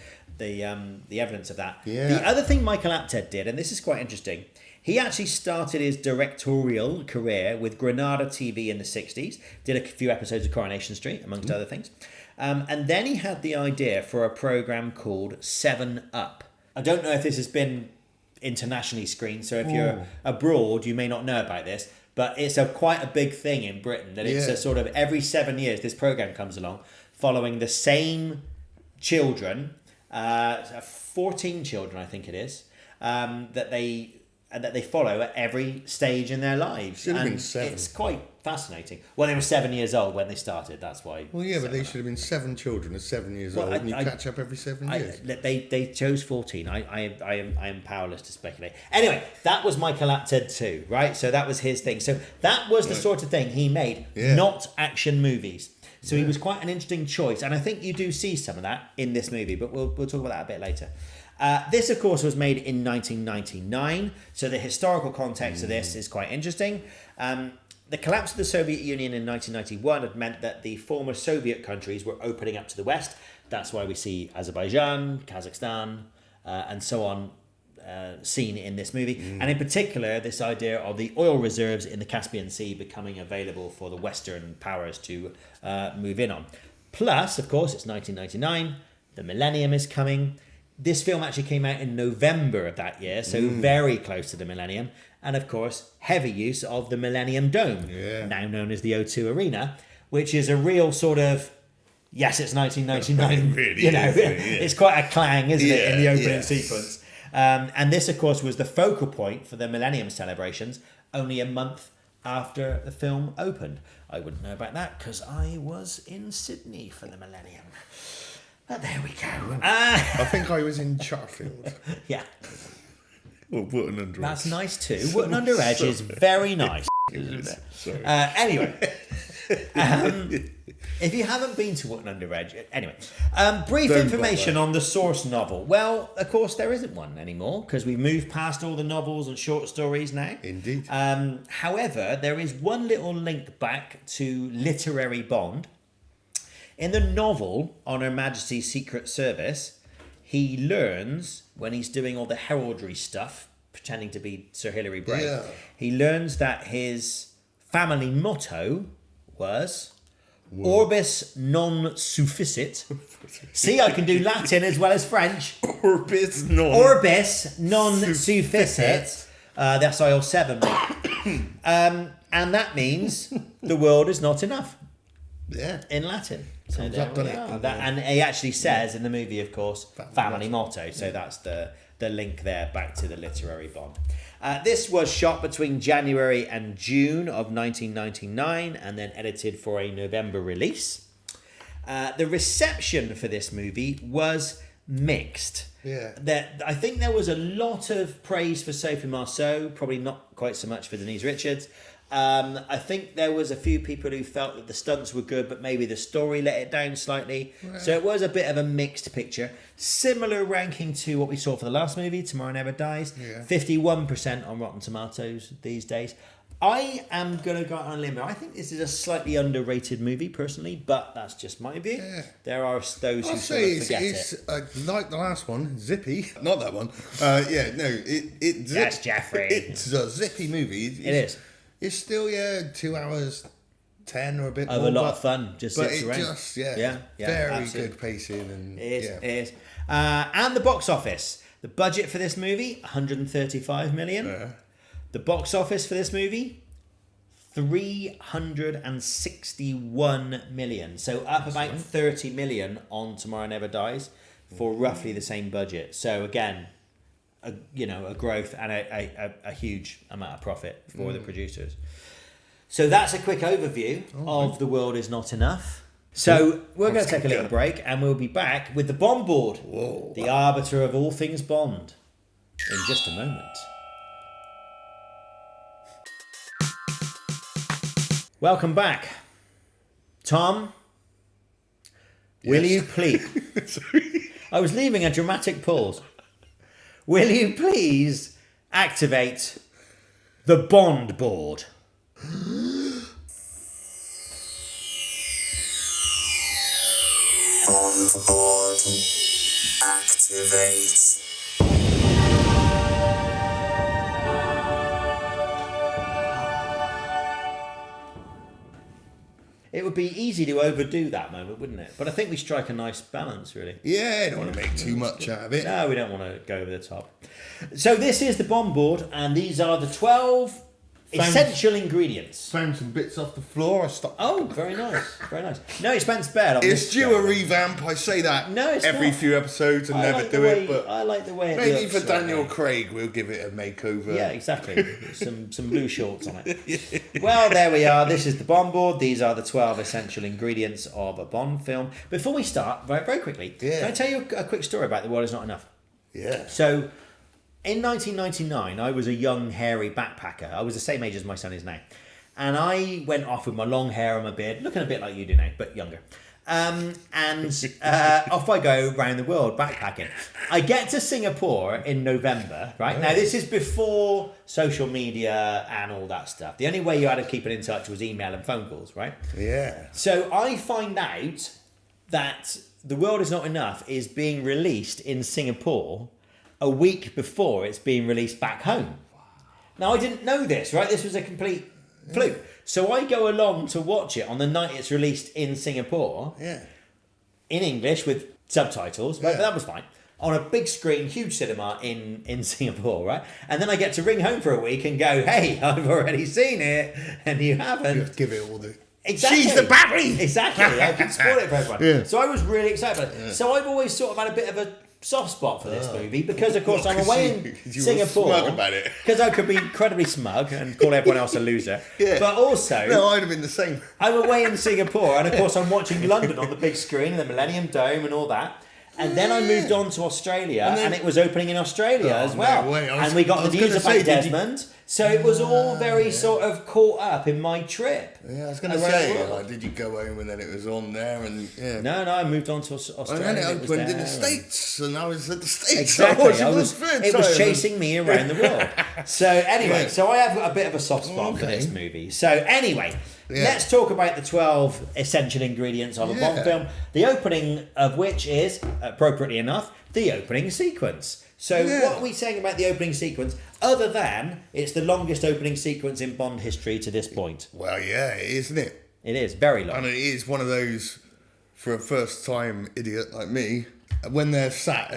evidence of that. The other thing Michael Apted did, and this is quite interesting, he actually started his directorial career with Granada TV in the 60s, did a few episodes of Coronation Street, amongst other things. And then he had the idea for a programme called 7 Up. I don't know if this has been internationally screened, so if you're abroad, you may not know about this, but it's quite a big thing in Britain, that it's a sort of every 7 years this programme comes along, following the same children, 14 children I think it is, that they follow at every stage in their lives. Should have been 7. It's quite fascinating. Well, they were 7 years old when they started, that's why. Well, yeah, but they should have been 7 children at 7 years old, and you catch up every 7 years. They chose 14. I am powerless to speculate. Anyway, that was Michael Apted too, right? So that was his thing. So that was the sort of thing he made, not action movies. So he was quite an interesting choice, and I think you do see some of that in this movie, but we'll talk about that a bit later. This, of course, was made in 1999, so the historical context of this is quite interesting. The collapse of the Soviet Union in 1991 had meant that the former Soviet countries were opening up to the West. That's why we see Azerbaijan, Kazakhstan, and so on seen in this movie. And in particular, this idea of the oil reserves in the Caspian Sea becoming available for the Western powers to move in on. Plus, of course, it's 1999, the millennium is coming. This film actually came out in November of that year, so very close to the millennium. And of course, heavy use of the Millennium Dome, now known as the O2 Arena, which is a real sort of, yes, it's 1999. Really it's quite a clang, isn't it, in the opening sequence. And this, of course, was the focal point for the Millennium celebrations only a month after the film opened. I wouldn't know about that because I was in Sydney for the Millennium. But there we go. I think I was in Chatfield. Yeah. Or Wootton Under Edge. That's nice too. Wootton Under Edge is very nice. Isn't it? Sorry. Anyway. If you haven't been to Wootton Under Edge, anyway, brief Don't information bother. on the source novel. Well, of course, there isn't one anymore because we've moved past all the novels and short stories now. Indeed. However, there is one little link back to literary Bond. In the novel, On Her Majesty's Secret Service, he learns when he's doing all the heraldry stuff, pretending to be Sir Hilary Bray, Yeah. he learns that his family motto was Orbis non sufficit. See, I can do Latin as well as French. Orbis non. Orbis non sufficit. That's IL7. And that means the world is not enough Yeah. in Latin. So Thumbs there up, we doesn't it? are. And he actually says in the movie, of course, family motto. So that's the link there back to the literary Bond. This was shot between January and June of 1999 and then edited for a November release. The reception for this movie was mixed. Yeah. I think there was a lot of praise for Sophie Marceau, probably not quite so much for Denise Richards. I think there was a few people who felt that the stunts were good, but maybe the story let it down slightly. Right. So it was a bit of a mixed picture. Similar ranking to what we saw for the last movie, Tomorrow Never Dies. Yeah. 51% on Rotten Tomatoes these days. I am going to go out on a limb. I think this is a slightly underrated movie, personally, but that's just my view. Yeah. There are those who sort of forget it. Like the last one, zippy. Not that one. That's Jeffrey. It's a zippy movie. It is. It's still 2 hours 10 or a bit of more, a lot of fun. Just but zips it around. just very absolutely. good pacing and it is. And the box office. The budget for this movie 135 million. The box office for this movie 361 million. So up about 30 million on Tomorrow Never Dies for roughly the same budget. So again, a growth and a huge amount of profit for the producers. So that's a quick overview of The World Is Not Enough. So we're going to take a little break and we'll be back with the BondBoard, the arbiter of all things Bond, in just a moment. Welcome back. Tom, will you please... I was leaving a dramatic pause. Will you please activate the BondBoard? BondBoard activate. It would be easy to overdo that moment, wouldn't it? But I think we strike a nice balance, really. Yeah, I don't want to make too much out of it. No, we don't want to go over the top. So this is the BondBoard, and these are the 12 essential ingredients. Found some bits off the floor. I stopped. Oh, very nice, very nice. No expense bed. It's due a revamp. I say that every few episodes and never do it. But I like the way it maybe looks. for Daniel Craig, we'll give it a makeover. Yeah, exactly. some blue shorts on it. Well, there we are. This is the BondBoard. These are the 12 essential ingredients of a Bond film. Before we start, very quickly, can I tell you a quick story about The World Is Not Enough? Yeah. So, in 1999, I was a young, hairy backpacker. I was the same age as my son is now. And I went off with my long hair and my beard, looking a bit like you do now, but younger. And off I go around the world backpacking. I get to Singapore in November, right? Now, this is before social media and all that stuff. The only way you had to keep it in touch was email and phone calls, right? Yeah. So I find out that The World Is Not Enough is being released in Singapore a week before it's being released back home. Now, I didn't know this, right? This was a complete fluke. So I go along to watch it on the night it's released in Singapore, in English with subtitles, right? But that was fine. On a big screen, huge cinema in Singapore, right? And then I get to ring home for a week and go, hey, I've already seen it, and you haven't. You have to give it all the... Exactly. She's the battery! Exactly. I can spoil it for everyone. Yeah. So I was really excited about it. Yeah. So I've always sort of had a bit of a soft spot for this movie because, of course, I'm away in Singapore. Smug about it. Because I could be incredibly smug and call everyone else a loser. But also... No, I'd have been the same. I'm away in Singapore and, of course, I'm watching London on the big screen and the Millennium Dome and all that. And then I moved on to Australia, and it was opening in Australia as no well. way. And we got the news gonna about say, Desmond. So it was all very sort of caught up in my trip. Yeah, I was going to say, like, did you go home and then it was on there? And yeah. No, I moved on to Australia. And then it was opened in there. the States, and I was at the States. Exactly. It was time. chasing me around the world. So anyway, so I have a bit of a soft spot for this movie. So anyway, let's talk about the 12 essential ingredients of a Bond film. The opening of which is, appropriately enough, the opening sequence. So what are we saying about the opening sequence, other than it's the longest opening sequence in Bond history to this point? Well, yeah, it is, isn't it? It is very long. And it is one of those, for a first-time idiot like me, when they're sat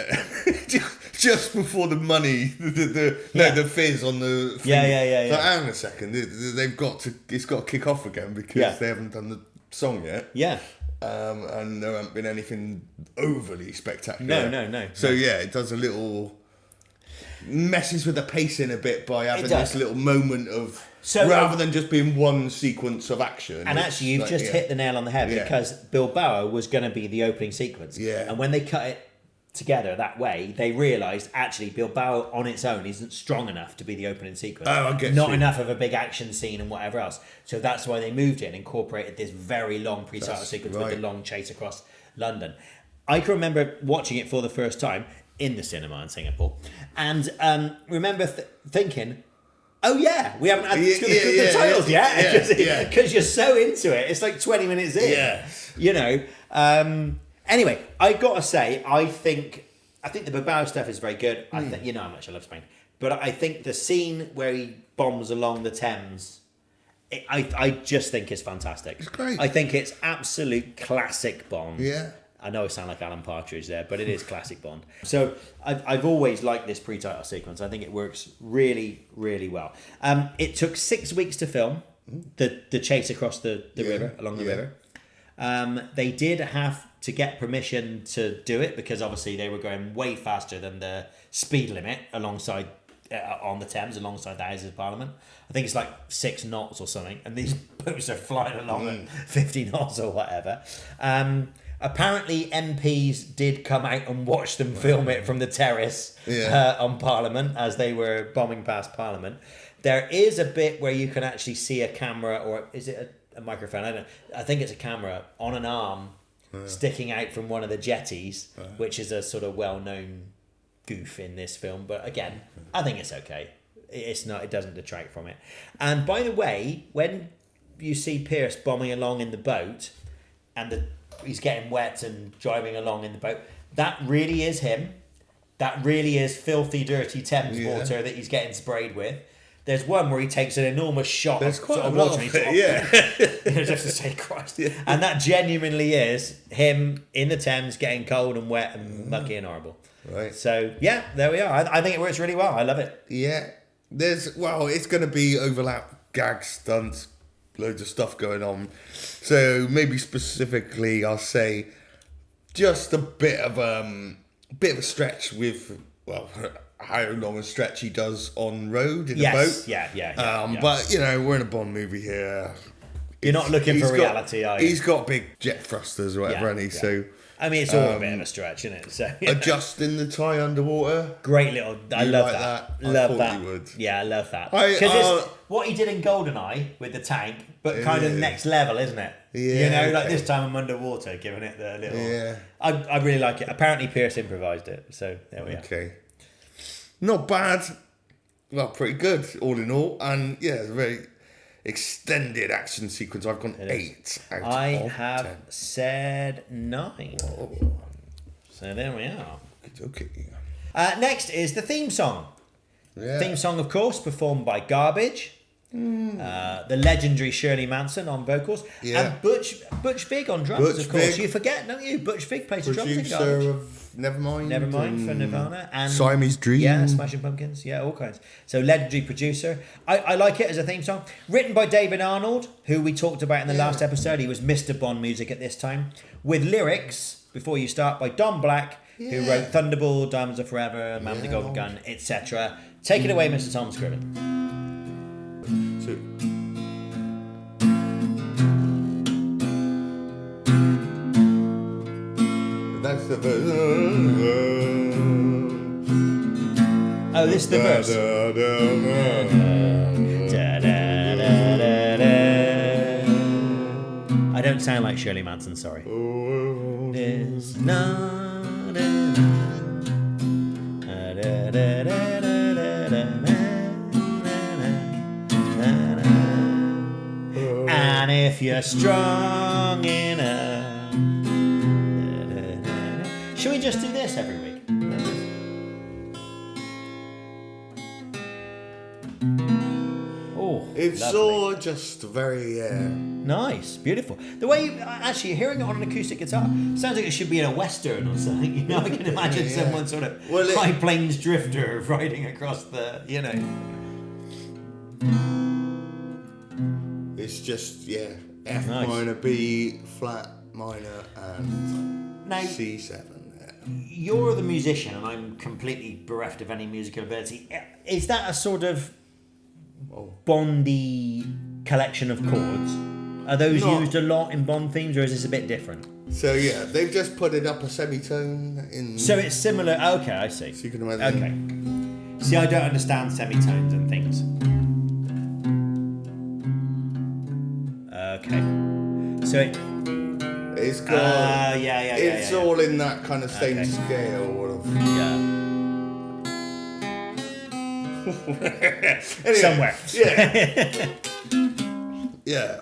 just before the money, the fizz on the thing. Yeah. So hang on a second, it's got to kick off again because they haven't done the song yet. Yeah. And there hasn't been anything overly spectacular. No. So it does a little messes with the pacing a bit by having this little moment of rather than just being one sequence of action. And actually, you've just hit the nail on the head because Bilbao was going to be the opening sequence. Yeah. And when they cut it together that way, they realised actually Bilbao on its own isn't strong enough to be the opening sequence. Oh, I get Not you. enough of a big action scene and whatever else. So that's why they moved it and incorporated this very long pre-title sequence with the long chase across London. I can remember watching it for the first time in the cinema in Singapore, and remember thinking, oh yeah, we haven't had the titles yet, because you're so into it. It's like 20 minutes in, you know. Anyway, I gotta say, I think the Bilbao stuff is very good. I think you know how much I love Spain, but I think the scene where he bombs along the Thames, I just think it's fantastic. It's great. I think it's absolute classic Bond. Yeah. I know I sound like Alan Partridge there, but it is classic Bond. So I've always liked this pre-title sequence. I think it works really, really well. It took 6 weeks to film the chase across the river, along the river. They did have to get permission to do it because obviously they were going way faster than the speed limit alongside on the Thames alongside the Houses of Parliament. I think it's like 6 knots or something, and these boats are flying along at 50 knots or whatever. Apparently MPs did come out and watch them film it from the terrace on Parliament as they were bombing past Parliament. There is a bit where you can actually see a camera, or is it a microphone? I don't know. I think it's a camera on an arm sticking out from one of the jetties, which is a sort of well-known goof in this film. But again, I think it's okay. It's not. It doesn't detract from it. And by the way, when you see Pierce bombing along in the boat, and he's getting wet and driving along in the boat, that really is him. That really is filthy, dirty Thames water that he's getting sprayed with. There's one where he takes an enormous shot of sort of water. Just to say Christ. Yeah. And that genuinely is him in the Thames getting cold and wet and mucky and horrible. Right. So, yeah, there we are. I think it works really well. I love it. Yeah. It's going to be overlap, gag stunts, loads of stuff going on. So maybe specifically I'll say just a bit of a stretch with, how long a stretch he does on road in a boat. Yeah. But, you know, we're in a Bond movie here. You're not looking for reality, are you? He's got big jet thrusters or whatever, hasn't he? So, I mean, it's all a bit of a stretch, isn't it? So, adjusting the tie underwater. Great little... I love like that. Love that. You would. Yeah, I love that. Because it's what he did in GoldenEye with the tank, but kind of next level, isn't it? Yeah. You know, like this time I'm underwater, giving it the little... Yeah. I really like it. Apparently Pierce improvised it, so there we are. Okay. Not bad. Well, pretty good, all in all. And, yeah, it's a very extended action sequence. I've gone 8 out of 10. I have said 9. Whoa. So there we are. Okay. Next is the theme song. Yeah. Theme song, of course, performed by Garbage. The legendary Shirley Manson on vocals. Yeah. And Butch Vig on drums, of course. You forget, don't you? Butch Vig plays the drums in Garbage. Producer of Nevermind for Nirvana. And Siamese Dream. Yeah, Smashing Pumpkins. Yeah, all kinds. So legendary producer. I like it as a theme song. Written by David Arnold, who we talked about in the last episode. He was Mr. Bond music at this time. With lyrics, before you start, by Don Black, who wrote Thunderball, Diamonds Are Forever, Man with the Golden Gun, etc. Take it away, Mr. Tom Scriven. So, That's the verse. Oh, this is the verse. Da, da, da, da, da. I don't sound like Shirley Manson, sorry. There's not and if you're strong enough. Should we just do this every week? Oh, It's lovely. all just very, Nice, beautiful. The way actually hearing it on an acoustic guitar sounds like it should be in a western or something. You know, I can imagine Yeah. someone sort of Well, high plains drifter riding across the, you know. it's just, F Nice. minor, B, flat minor, and Now, C7. Yeah. you're the musician, and I'm completely bereft of any musical ability. Is that a sort of Bondy collection of chords? Are those Not- used a lot in Bond themes, or is this a bit different? So yeah, they've just put it up a semitone in. So it's similar. Okay, I see. So you can imagine. Okay. See, I don't understand semitones and things. Okay. So it. It's got. It's yeah. all in that kind of same Okay. scale of. Yeah. Anyway, Somewhere. Yeah. Yeah.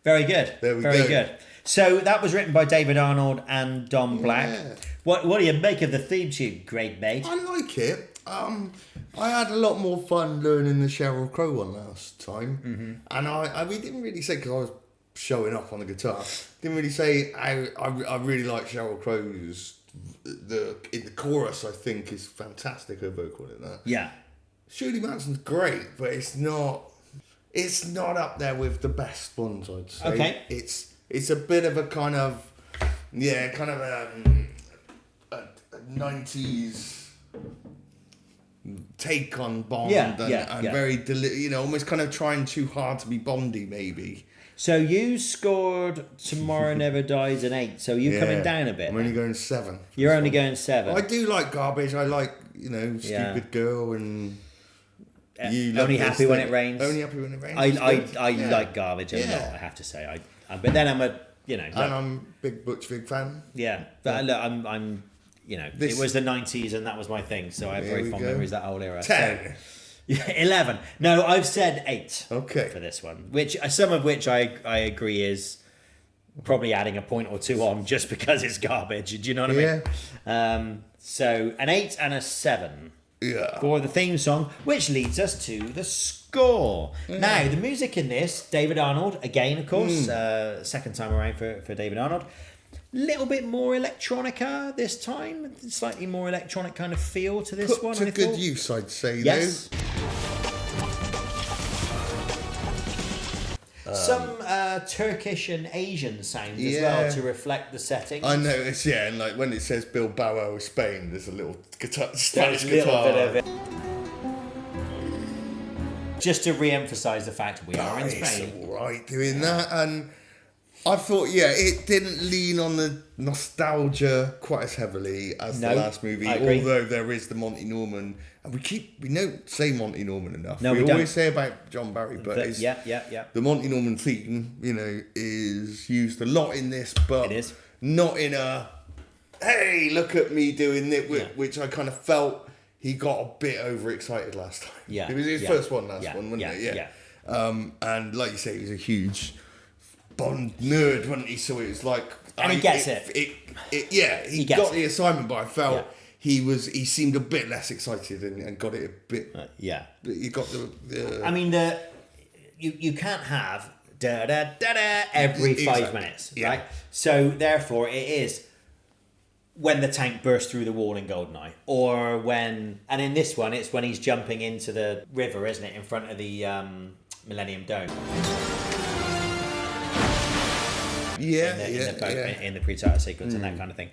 Very good. There we Very go. good. So that was written by David Arnold and Don Black. Yeah. What do you make of the theme tune, great mate? I like it. I had a lot more fun learning the Sheryl Crow one last time, and we didn't really say, because I was showing off on the guitar. Didn't really say I really like Sheryl Crow's in the chorus. I think is fantastic. Her vocal in that. Yeah. Shirley Manson's great, but it's not up there with the best ones, I'd say. Okay. It's a bit of a kind of a 90s take on Bond and very almost kind of trying too hard to be Bondy maybe. So you scored Tomorrow Never Dies an 8, so you're coming down a bit. I'm only going 7. You're only going 7. I do like Garbage. I like, Stupid Girl and You Love Only This Happy When Thing. It Rains. Only Happy When It Rains. I Yeah. like Garbage a lot, I have to say. But then I'm a, And I'm a big Butch Vig fan. yeah. But look, I'm This- it was the 90s and that was my thing, so I have There very we fond go. memories of that whole era. 10. So, yeah, 11. No, I've said 8 Okay. for this one, some of which I agree is probably adding a point or two on just because it's garbage. Do you know what I mean? So an 8 and a 7 Yeah. for the theme song, which leads us to the score. Now, the music in this, David Arnold, again, of course, second time around for David Arnold. Little bit more electronica this time, slightly more electronic kind of feel to this Put one. to I good thought. use, I'd say, Yes. Some Turkish and Asian sounds as well to reflect the setting. though. I noticed, and like when it says Bilbao, Spain, there's a little guitar, There's Spanish a little guitar. bit of it. Just to re-emphasise the fact we are in It's Spain. all right doing that, and I thought, it didn't lean on the nostalgia quite as heavily as No, the last movie. I agree. Although there is the Monty Norman, and we don't say Monty Norman enough. No, we we always don't. say about John Barry, but it's, Yeah. the Monty Norman theme, is used a lot in this, but It is. not in a hey, look at me doing it, which I kind of felt he got a bit overexcited last time. Yeah, It was his yeah, first one last yeah, one, wasn't it? yeah. And like you say, he was a huge Bond nerd, wasn't he? So it was like... And he gets it. He He gets got it. the assignment, but I felt Yeah. he seemed a bit less excited and got it a bit... Yeah. He got the I mean, you can't have da da da da every 5 Exactly. minutes, Yeah. right? So therefore, it is when the tank bursts through the wall in Goldeneye, or when, and in this one, it's when he's jumping into the river, isn't it, in front of the Millennium Dome in the pre-title sequence and that kind of thing.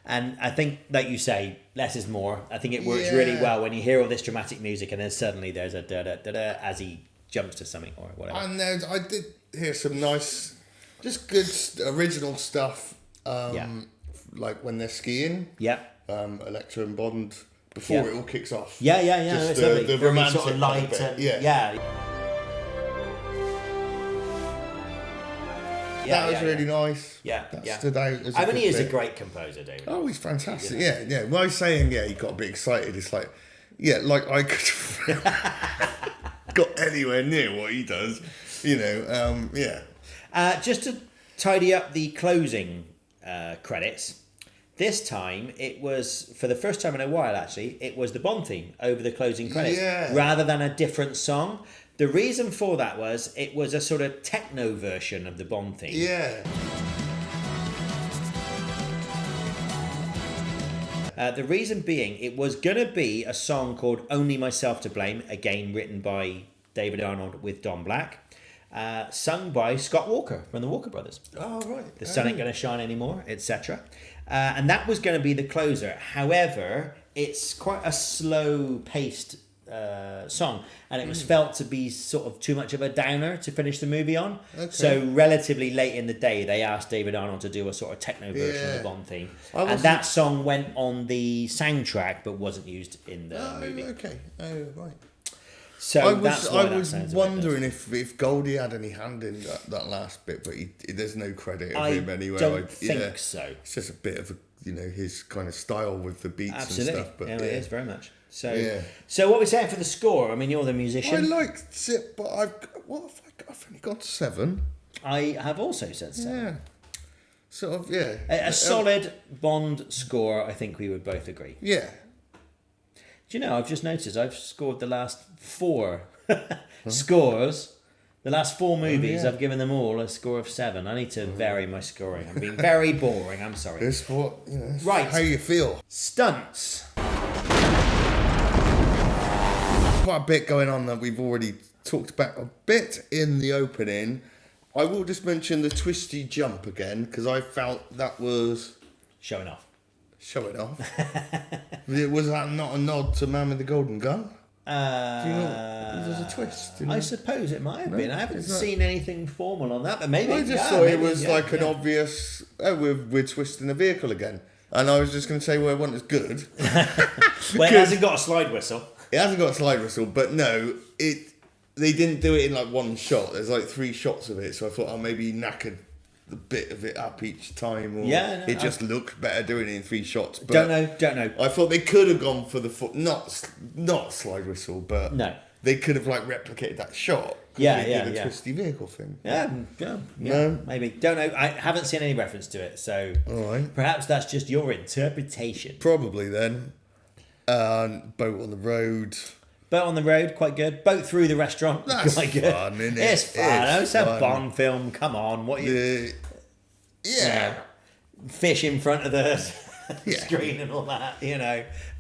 And I think, like you say, less is more. I think it works really well when you hear all this dramatic music and then suddenly there's a da da da da as he jumps to something or whatever. And I did hear some nice, just good original stuff. like when they're skiing. Yeah. Electra and Bond before Yeah. it all kicks off. Yeah. Just It's the lovely. Very romantic sort of kind of light bit. and Yeah. That was really nice. Yeah, That yeah. stood out as a I mean, good he is a bit. great composer, David. Oh, he's fantastic. Yeah. When I was saying, he got a bit excited, it's like, like I could got anywhere near what he does, Just to tidy up the closing credits, this time it was, for the first time in a while actually, it was the Bond theme over the closing credits rather than a different song. The reason for that was it was a sort of techno version of the Bond theme. Yeah. The reason being, it was going to be a song called Only Myself to Blame, again written by David Arnold with Don Black, sung by Scott Walker from the Walker Brothers. Oh, right. The Sun Ain't Gonna Shine Anymore, etc. And that was going to be the closer. However, it's quite a slow-paced song, and it was felt to be sort of too much of a downer to finish the movie on. Okay. So relatively late in the day, they asked David Arnold to do a sort of techno version of the Bond theme, and that song went on the soundtrack but wasn't used in the movie. Okay. Oh, right. So I that's why that was sounds wondering if Goldie had any hand in that last bit, but there's no credit of him anywhere. Don't think so. It's just a bit of his kind of style with the beats Absolutely. and stuff. But it is very much. So, Yeah. so what we're saying for the score? I mean, you're the musician. I liked it, but I've only got to 7. I have also said so. Yeah. Sort of, yeah. A solid Bond score, I think we would both agree. Yeah. Do you know, I've just noticed I've scored the last 4 scores. The last 4 movies, I've given them all a score of 7. I need to vary my scoring. I'm being very boring, I'm sorry. It's what, it's Right. how you feel. Stunts. Quite a bit going on that we've already talked about a bit in the opening. I will just mention the twisty jump again, because I felt that was Showing off. showing off. Was that not a nod to Man with the Golden Gun? Do you know, there's a twist. I suppose it might have been. I haven't it's not- seen anything formal on that, but maybe. I just yeah, thought it maybe, was yeah, like an yeah. obvious, we're twisting the vehicle again. And I was just going to say, well, it wasn't as good. Well, it hasn't got a slide whistle. It hasn't got a slide whistle, but no, they didn't do it in like one shot. There's like 3 shots of it, so I thought I maybe knackered the bit of it up each time, or it just looked better doing it in 3 shots. But Don't know. I thought they could have gone for the not slide whistle, but No. they could have like replicated that shot. Yeah, they yeah, did the yeah. twisty vehicle thing. Yeah, No. maybe. Don't know. I haven't seen any reference to it, so All right. perhaps that's just your interpretation. Probably then. Boat on the road. Boat on the road, quite good. Boat through the restaurant, That's quite good. fun, isn't it? It's fun. It's a fun. Bond film. Come on, what you Yeah. fish in front of the Yeah. screen and all that?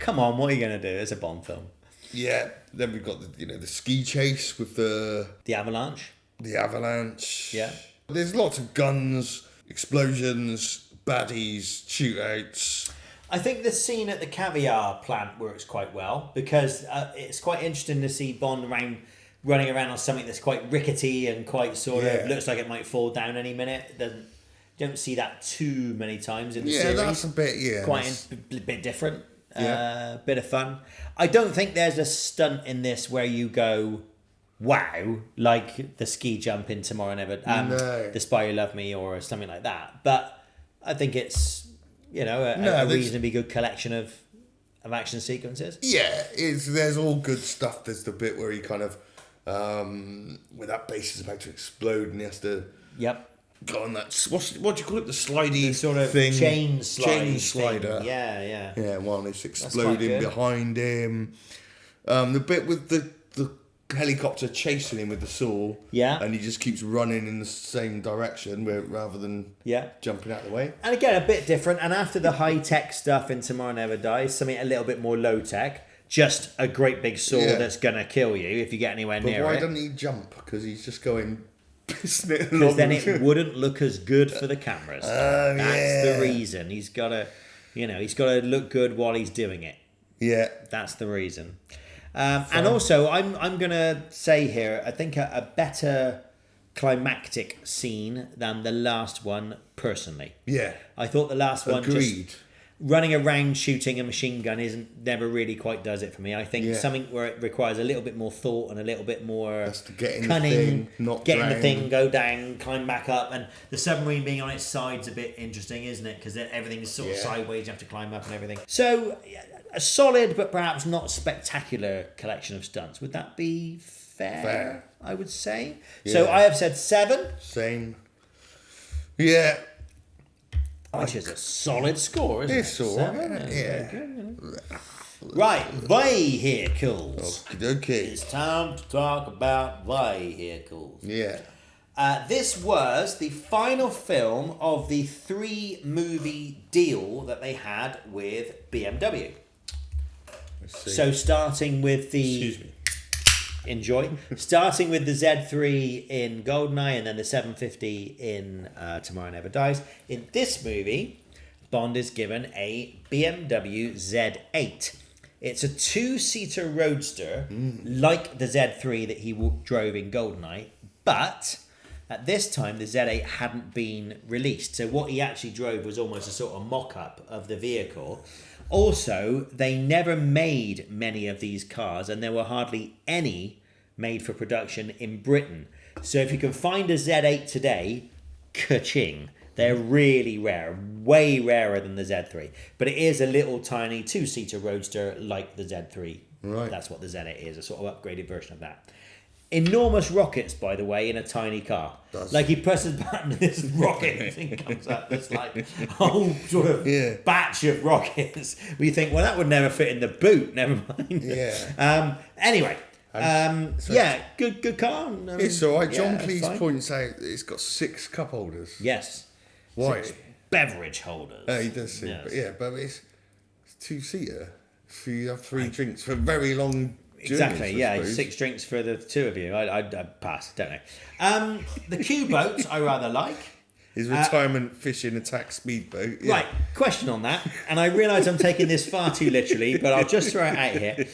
Come on, what are you gonna do? It's a Bond film. Yeah. Then we've got the ski chase with the The avalanche. Yeah. There's lots of guns, explosions, baddies, shootouts. I think the scene at the caviar plant works quite well because it's quite interesting to see Bond running around on something that's quite rickety and quite sort of looks like it might fall down any minute. Don't see that too many times in the series. Yeah, that's a bit, Quite a bit different. Bit of fun. I don't think there's a stunt in this where you go, wow, like the ski jump in Tomorrow Never, No. The Spy Who Loved Me or something like that. But I think it's, a reasonably good collection of action sequences. Yeah, there's all good stuff. There's the bit where he kind of, where that base is about to explode and he has to go on that, what do you call it, the slidey Sort of thing? chain slider. Thing. Yeah. Yeah, while it's quite exploding good. behind him. The bit with the helicopter chasing him with the saw. Yeah. And he just keeps running in the same direction rather than jumping out of the way. And again, a bit different. And after the high-tech stuff in Tomorrow Never Dies, something a little bit more low-tech. Just a great big saw that's going to kill you if you get anywhere But near why it. doesn't he jump? Because he's just going pissing it along. Because then it wouldn't look as good for the cameras. That's the reason. He's got to look good while he's doing it. Yeah. That's the reason. And also, I'm going to say here, I think a better climactic scene than the last one, personally. Yeah. I thought the last one Agreed. just running around shooting a machine gun never really quite does it for me. I think something where it requires a little bit more thought and a little bit more That's to get in cunning, the thing, not get in the drown. thing, go down, climb back up, and the submarine being on its side's a bit interesting, isn't it? Because everything's sort of sideways, you have to climb up and everything. So a solid but perhaps not spectacular collection of stunts. Would that be fair? I would say. So I have said 7. Same. Yeah. Which is a solid score, isn't it? It's all right, isn't it? Yeah. Good. Right, vehicles. Okay. It's time to talk about vehicles. Yeah. This was the final film of the 3-movie deal that they had with BMW. Let's see. So starting with the... Excuse me. Enjoy. Starting with the Z3 in GoldenEye and then the 750 in Tomorrow Never Dies. In this movie, Bond is given a BMW Z8. It's a 2-seater roadster like the Z3 that he drove in GoldenEye, but at this time the Z8 hadn't been released. So what he actually drove was almost a sort of mock-up of the vehicle. Also, they never made many of these cars, and there were hardly any made for production in Britain. So if you can find a Z8 today, ka-ching. They're really rare, way rarer than the Z3. But it is a little tiny 2-seater roadster like the Z3. Right. That's what the Z8 is, a sort of upgraded version of that. Enormous rockets, by the way, in a tiny car. Like he presses a button and this rocket thing comes up. It's like a whole sort of batch of rockets. We think, well, that would never fit in the boot. Never mind. Yeah. Anyway, good car. It's all right. John yeah, Cleese fine. points out that it's got 6 cup holders. Yes. Why? 6 beverage holders. He does see. Yes. But yeah, but it's 2-seater. So you have 3 drinks for very long Exactly, journeys, yeah. I suppose. 6 drinks for the 2 of you. I'd pass, don't know. The Q-boat I rather like. His retirement fishing attack speedboat. Yeah. Right, question on that. And I realise I'm taking this far too literally, but I'll just throw it out here.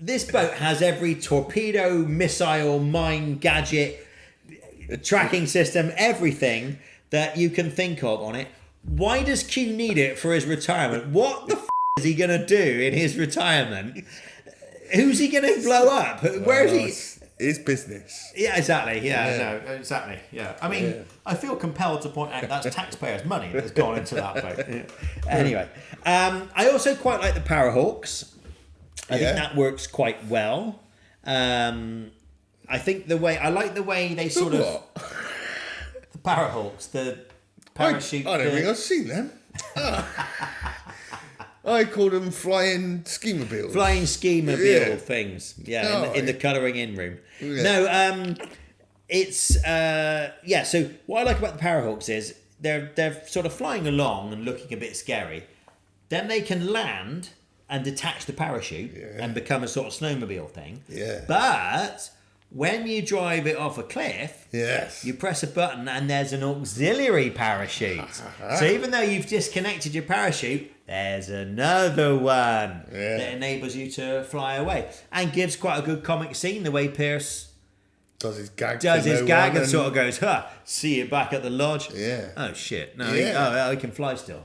This boat has every torpedo, missile, mine, gadget, tracking system, everything that you can think of on it. Why does Q need it for his retirement? What the is he going to do in his retirement? Who's he going to blow up? Where is he? It's business. Yeah, exactly. Yeah, no, exactly. Yeah. I mean, I feel compelled to point out that's taxpayers' money that's gone into that boat. Yeah. Anyway, I also quite like the Powerhawks. I think that works quite well. I think I like the way they sort of the Powerhawks, the parachute. I don't think I've seen them. I call them flying schemobiles. Flying schemobile things. Yeah, in the colouring in room. Yeah. No, it's so what I like about the Powerhawks is they're sort of flying along and looking a bit scary. Then they can land and detach the parachute and become a sort of snowmobile thing. Yeah. But when you drive it off a cliff, you press a button and there's an auxiliary parachute. So even though you've disconnected your parachute, there's another one that enables you to fly away and gives quite a good comic scene. The way Pierce does his gag and sort of goes, see you back at the lodge. Yeah. Oh shit! No, he can fly still.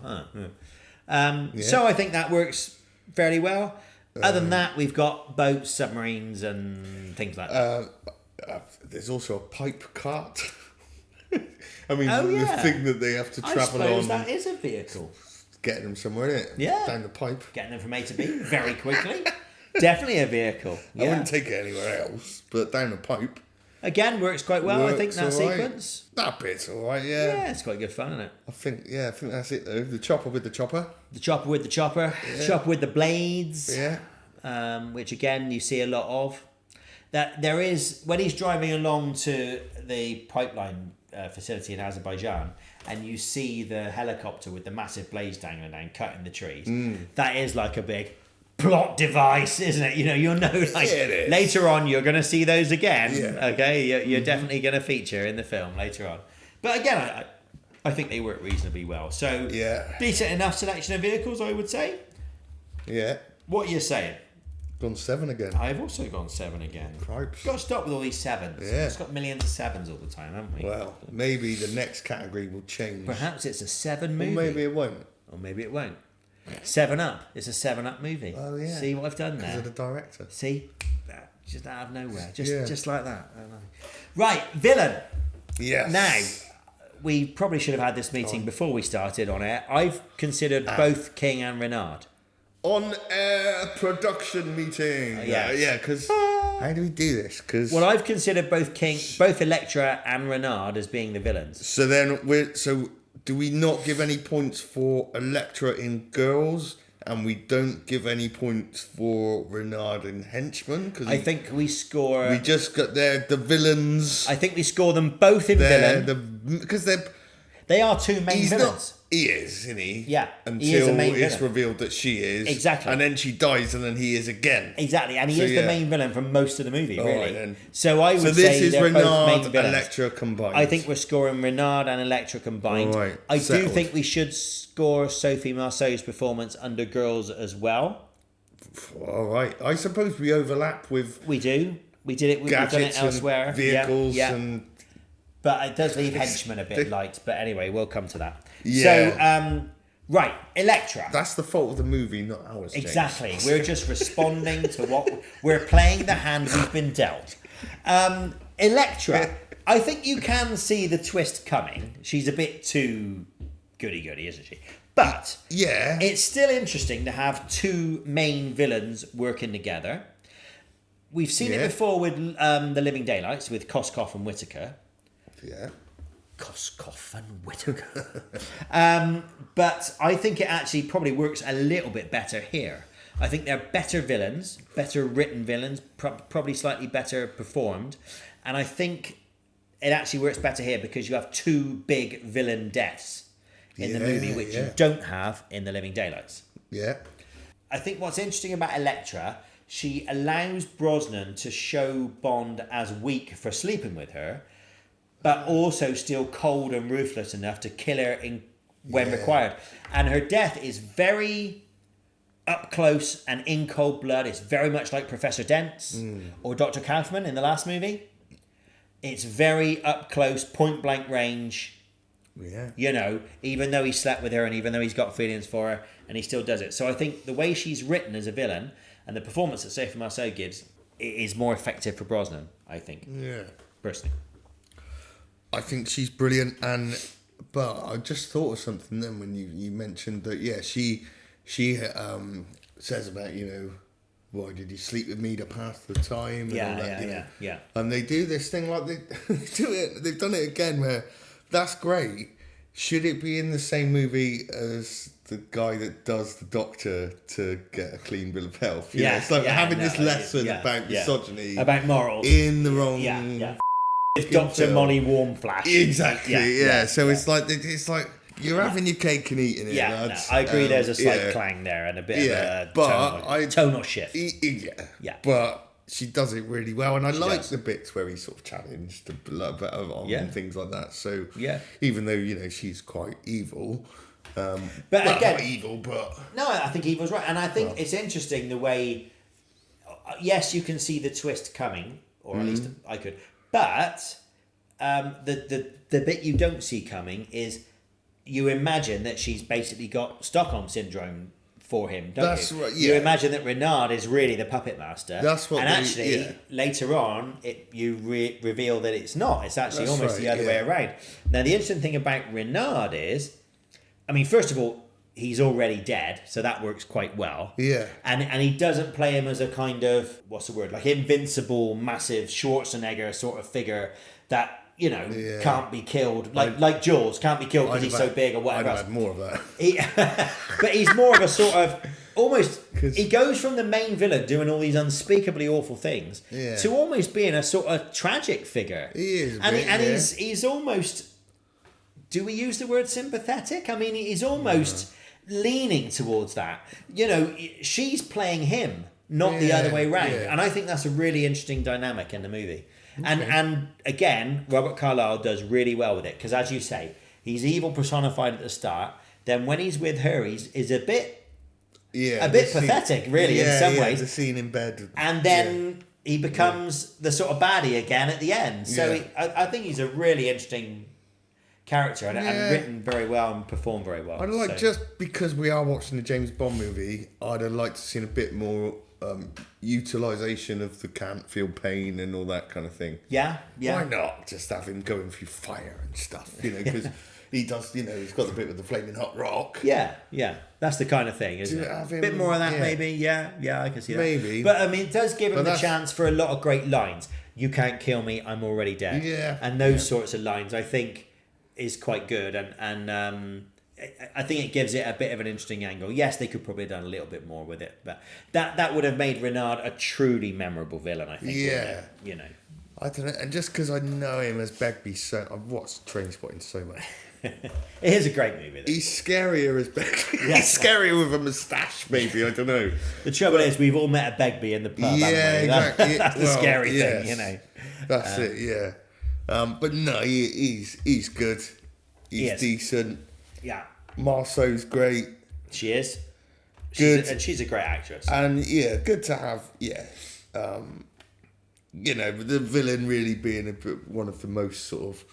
So I think that works fairly well. Other than that, we've got boats, submarines, and things like that. There's also a pipe cart. I mean, the thing that they have to travel on. I suppose that is a vehicle. Getting them somewhere, isn't it? Yeah. Down the pipe. Getting them from A to B very quickly. Definitely a vehicle. I wouldn't take it anywhere else, but down the pipe. Again, works quite well, I think, that sequence. That bit's alright, yeah. Yeah, it's quite good fun, isn't it? I think that's it, though. The chopper with the chopper. The chopper with the chopper. Yeah. Chopper with the blades. Yeah. Which, again, you see a lot of. That there is, when he's driving along to the pipeline facility in Azerbaijan, and you see the helicopter with the massive blades dangling down, cutting the trees, that is like a big plot device, isn't it? You know, you'll know later on you're going to see those again. Yeah. Okay, you're definitely going to feature in the film later on. But again, I think they work reasonably well. So decent enough selection of vehicles, I would say. Yeah. What are you saying? Gone 7 again. I've also gone 7 again. Cripes. Got to stop with all these 7s. Yeah. It's got millions of 7s all the time, haven't we? Well, maybe the next category will change. Perhaps it's a 7 Or movie. maybe it won't. Or maybe it won't. 7 Up. It's a 7 Up movie. Oh, yeah. See what I've done Because there? of the director. See? Just out of nowhere. Just Yeah. just like that. I don't know. Right, villain. Yes. Now, we probably should have had this meeting before we started on air. I've considered both King and Renard. On air production meeting. yeah. Yeah, because how do we do this? Because Well, I've considered both Electra and Renard as being the villains. so then do we not give any points for Electra in girls, and we don't give any points for Renard in henchmen? Because I think we score. we just got the villains. I think we score them both in villain. Because they're They are two main he's villains. not. He is, isn't he? Yeah, Until he is a main it's villain. revealed that she is. Exactly. And then she dies, and then he is again. Exactly, and he So, is yeah. the main villain for most of the movie, All really. right, then. So I would So this say is they're both main Renard, villains. Electra combined. I think we're scoring Renard and Electra combined. All right, I do settled. think we should score Sophie Marceau's performance under girls as well. All right. I suppose we overlap with We do. We did it. We've done gadgets it elsewhere. and vehicles yeah. and But it does leave henchmen a bit light. But anyway, we'll come to that. Yeah. So, right, Electra. that's the fault of the movie, not ours. James. Exactly. We're just responding to what we're playing the hand we've been dealt. Electra, I think you can see the twist coming. She's a bit too goody-goody, isn't she? But Yeah. it's still interesting to have two main villains working together. We've seen it Yeah. before with The Living Daylights, with Koskoff and Whittaker. Yeah. Koskoff and Whittaker. But I think it actually probably works a little bit better here. I think they're better villains, better written villains, probably slightly better performed. And I think it actually works better here because you have two big villain deaths in the movie, which you don't have in The Living Daylights. Yeah. I think what's interesting about Electra, she allows Brosnan to show Bond as weak for sleeping with her, but also still cold and ruthless enough to kill her when required. And her death is very up close and in cold blood. It's very much like Professor Dent's or Dr. Kaufman in the last movie. It's very up close, point blank range. Yeah. You know, even though he slept with her and even though he's got feelings for her, and he still does it. So I think the way she's written as a villain and the performance that Sophie Marceau gives is more effective for Brosnan, I think. Yeah. Personally. I think she's brilliant, but I just thought of something then when you mentioned that. Yeah, she says about, why did you sleep with me to pass the time? And all that, Yeah. And they do this thing like they do it. They've done it again where that's great. Should it be in the same movie as the guy that does the doctor to get a clean bill of health? It's like having this lesson about misogyny, about morals in the wrong. It's Dr. Molly Warmflash. Exactly. Yeah. So it's like you're having your cake and eating it. Yeah, lads. I agree. There's a slight clang there and a bit of a tonal shift. Yeah. But she does it really well, and I like the bits where he's sort of challenged on things like that. So even though she's quite evil, but again, not evil, but no, I think evil's right, and I think it's interesting the way. Yes, you can see the twist coming, or at least I could, but the bit you don't see coming is you imagine that she's basically got Stockholm syndrome for him, don't you? Right, You imagine that Renard is really the puppet master. That's what. And actually, later on, you reveal that it's not. It's actually almost the other way around. Now, the interesting thing about Renard is, I mean, first of all, he's already dead, so that works quite well. Yeah. And he doesn't play him as a kind of, what's the word, like invincible, massive Schwarzenegger sort of figure that, can't be killed. Like Jaws, can't be killed because he's so big or whatever else. I'd had more of that. But he's more of a sort of, almost, he goes from the main villain doing all these unspeakably awful things to almost being a sort of tragic figure. He is. And he's almost, do we use the word sympathetic? I mean, he's almost leaning towards that. She's playing him, not the other way round. And I think that's a really interesting dynamic in the movie. Okay. And again, Robert Carlyle does really well with it because, as you say, he's evil personified at the start. Then when he's with her, he's a bit a bit pathetic, really, in some ways. The scene in bed. And then he becomes the sort of baddie again at the end. So I think he's a really interesting character and written very well and performed very well. Just because we are watching the James Bond movie, I'd have liked to see a bit more utilisation of the can't feel pain and all that kind of thing. Yeah. Why not just have him going through fire and stuff, because he does, he's got the bit with the flaming hot rock. Yeah. That's the kind of thing, isn't it? A bit more of that, maybe. Yeah, I can see that. Maybe. But, I mean, it does give him the chance for a lot of great lines. You can't kill me, I'm already dead. Yeah. And those sorts of lines, I think, is quite good. And I think it gives it a bit of an interesting angle. Yes, they could probably have done a little bit more with it. But that would have made Renard a truly memorable villain, I think. Yeah. I don't know. And just because I know him as Begbie, I've watched Trainspotting so much. It is a great movie, though. He's scarier as Begbie. He's scarier with a moustache, maybe. I don't know. The trouble is, we've all met a Begbie in the pub. Yeah, exactly. That's the scary thing, That's it. Yeah. But no, he's good. He's decent. Yeah. Marceau's great. She is. Good. She's a great actress. And good to have. The villain really being one of the most sort of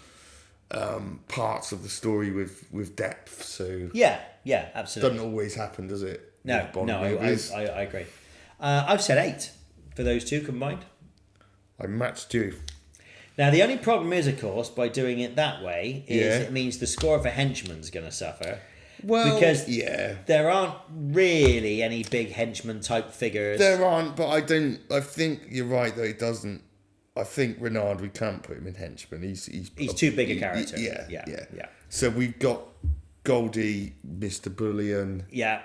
parts of the story with depth. So yeah, absolutely. Doesn't always happen, does it? No, I agree. I've said 8 for those two combined. I matched you. Now the only problem is, of course, by doing it that way, is it means the score for Henchman's going to suffer. Well, because there aren't really any big henchman type figures. There aren't, but I think you're right that he doesn't. I think Renard, we can't put him in henchman. He's too big a character. Yeah. So we've got Goldie, Mr. Bullion. Yeah.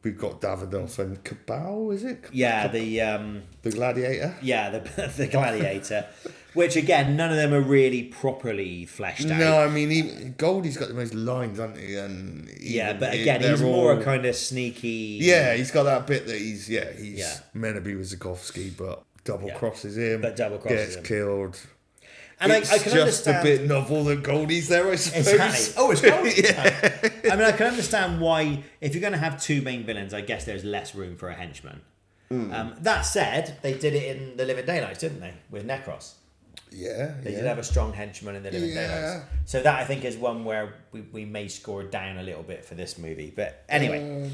We've got Davidoff and Cabal, is it? Yeah, the Gladiator. Yeah, the Gladiator. Which, again, none of them are really properly fleshed out. No, I mean, Goldie's got the most lines, hasn't he? And but again, he's more a kind of sneaky... Yeah, he's got that bit that he's meant to be with Zagowski, but double crosses him. But double crosses gets him. Killed. And it's I can just understand... a bit novel that Goldie's there, I suppose. Exactly. Oh, it's Goldie. I mean, I can understand why, if you're going to have two main villains, I guess there's less room for a henchman. That said, they did it in The Living Daylights, didn't they? With Necros. Yeah. They did have a strong henchman in The Living Daylights. So that, I think, is one where we may score down a little bit for this movie. But anyway,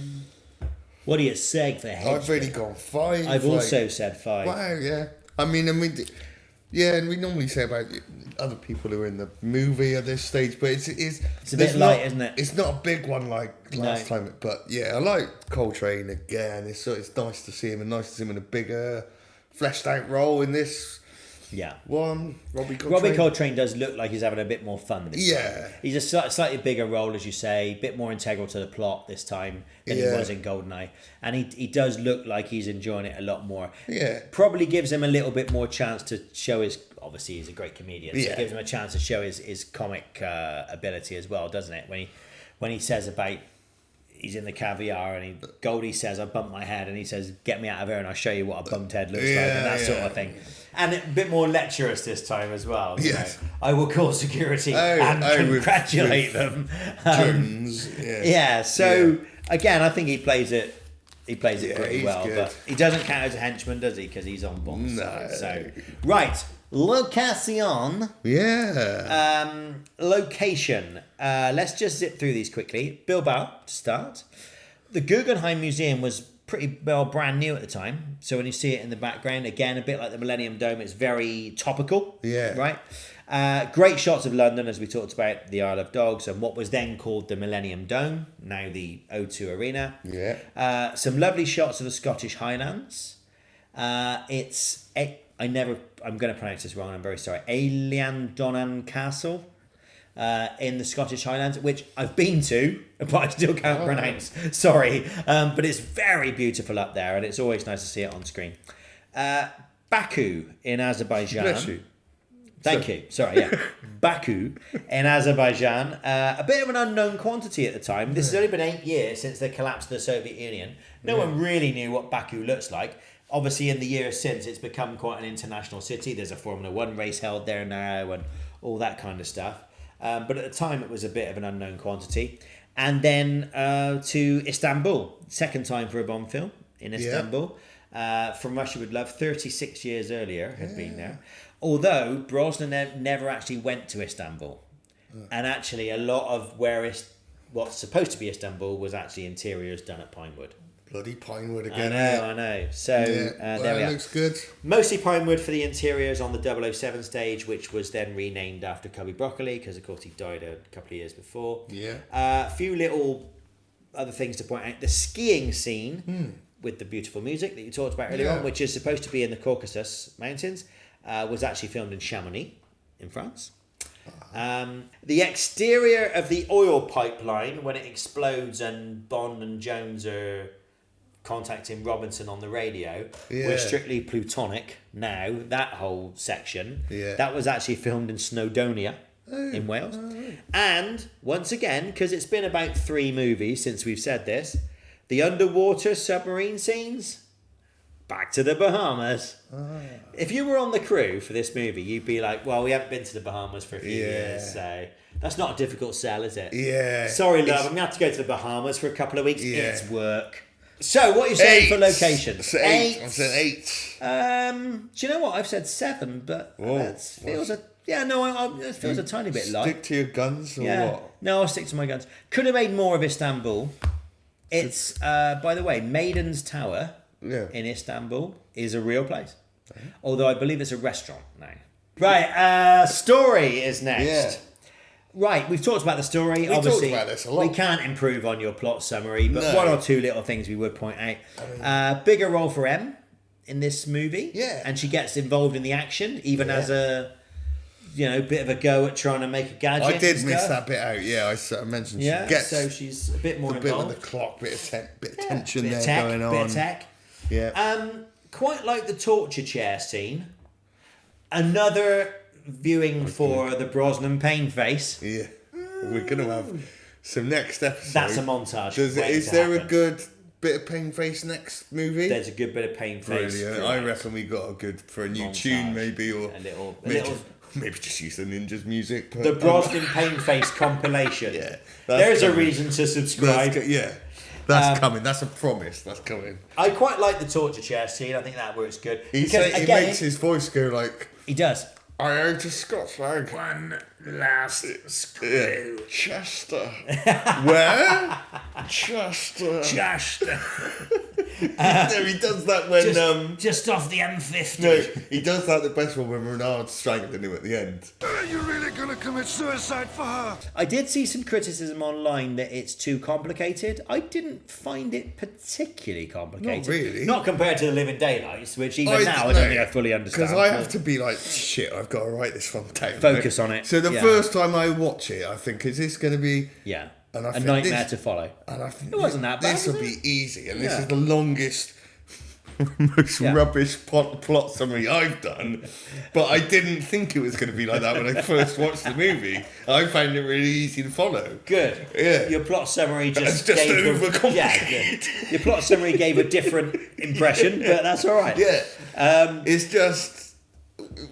what do you say for henchman? I've really gone 5. I've also said 5. Wow, yeah. I mean, and we normally say about other people who are in the movie at this stage, but it's a bit light, isn't it? It's not a big one like last time, but yeah, I like Coltrane again. It's nice to see him, and nice to see him in a bigger, fleshed out role in this. Yeah. One, Robbie Coltrane does look like he's having a bit more fun this time. He's a slightly bigger role, as you say, a bit more integral to the plot this time than he was in GoldenEye. And he does look like he's enjoying it a lot more. Yeah. Probably gives him a little bit more chance to show his... Obviously, he's a great comedian, so it gives him a chance to show his comic ability as well, doesn't it? When he says about... He's in the caviar and Goldie says, I bumped my head, and he says, get me out of here and I'll show you what a bumped head looks like, and that sort of thing. And a bit more lecherous this time as well. Yes. I will call security and congratulate them. So again, I think he plays it pretty well. Good. But he doesn't count as a henchman, does he? Because he's on Bond's side. So, right. Location. Yeah. Location. Let's just zip through these quickly. Bilbao, to start. The Guggenheim Museum was pretty well brand new at the time. So when you see it in the background, again, a bit like the Millennium Dome, it's very topical. Yeah. Right? Great shots of London, as we talked about, the Isle of Dogs, and what was then called the Millennium Dome, now the O2 Arena. Yeah. Some lovely shots of the Scottish Highlands. I'm going to pronounce this wrong, I'm very sorry. Eilean Castle in the Scottish Highlands, which I've been to, but I still can't pronounce. Sorry. But it's very beautiful up there, and it's always nice to see it on screen. Baku in Azerbaijan. Bless you. Thank you. Sorry, yeah. Baku in Azerbaijan. A bit of an unknown quantity at the time. This has only been 8 years since the collapse of the Soviet Union. No one really knew what Baku looks like. Obviously, in the years since, it's become quite an international city. There's a Formula 1 race held there now and all that kind of stuff. But at the time, it was a bit of an unknown quantity. And then to Istanbul, second time for a Bond film in Istanbul. From Russia with Love, 36 years earlier had been there. Although Brosnan never actually went to Istanbul. And actually a lot of what's supposed to be Istanbul was actually interiors done at Pinewood. Bloody Pinewood again. I know. So there we are. Looks good. Mostly Pinewood for the interiors on the 007 stage, which was then renamed after Cubby Broccoli, because of course he died a couple of years before. Yeah. A few little other things to point out. The skiing scene with the beautiful music that you talked about earlier on, which is supposed to be in the Caucasus Mountains, was actually filmed in Chamonix in France. The exterior of the oil pipeline, when it explodes and Bond and Jones are contacting Robinson on the radio, we're strictly plutonic now, that whole section. That was actually filmed in Snowdonia in Wales. And once again, because it's been about 3 movies since we've said this, the underwater submarine scenes, back to the Bahamas. If you were on the crew for this movie, you'd be like, well, we haven't been to the Bahamas for a few years, so that's not a difficult sell, is it? Yeah. Sorry, love, I'm going to have to go to the Bahamas for a couple of weeks. It's work. So, what are you saying for locations? 8. I'm saying 8. Do you know what? I've said 7, but that feels it feels a tiny bit light. Stick to your guns or what? No, I'll stick to my guns. Could have made more of Istanbul. It's, by the way, Maiden's Tower in Istanbul is a real place. Although I believe it's a restaurant now. Right, story is next. Yeah. Right, we've talked about the story. Obviously, talked about this a lot. We can't improve on your plot summary, but one or two little things we would point out. Bigger role for M in this movie. Yeah. And she gets involved in the action, even as a bit of a go at trying to make a gadget. I did miss that bit out. Yeah, I mentioned she gets so she's a bit more involved. Bit with the clock, bit of tension bit there of tech, going on. Bit of tech. Yeah. Quite like the torture chair scene. Another viewing for the Brosnan pain face. Yeah. We're going to have some next episode. That's a montage. Is there a good bit of pain face next movie? There's a good bit of pain face. Brilliant. I reckon we got a good for a new montage, tune maybe, or maybe just use the Ninjas music. The Brosnan pain face compilation. Yeah. There's a reason to subscribe. That's coming. That's a promise. That's coming. I quite like the torture chair scene. I think that works good. He makes his voice go like... He does. I owe to Scotland. One last screw. Chester. Where? Chester. No, he does that when... Just off the M50. No, he does that the best one when Renard's strangling him at the end. Are you really going to commit suicide for her? I did see some criticism online that it's too complicated. I didn't find it particularly complicated. Not really. Not compared to The Living Daylights, which even now I don't think I fully understand. Because I have to be like, shit, I've got to write this one down. Focus on it. So the first time I watch it, I think, is this going to be... Yeah. And I a nightmare to follow. And I think it wasn't that bad. This will be easy, and this is the longest, most rubbish plot summary I've done. But I didn't think it was going to be like that when I first watched the movie. I found it really easy to follow. Good. Yeah. Your plot summary just gave overcomplicated. Your plot summary gave a different impression, but that's all right. Yeah. It's just.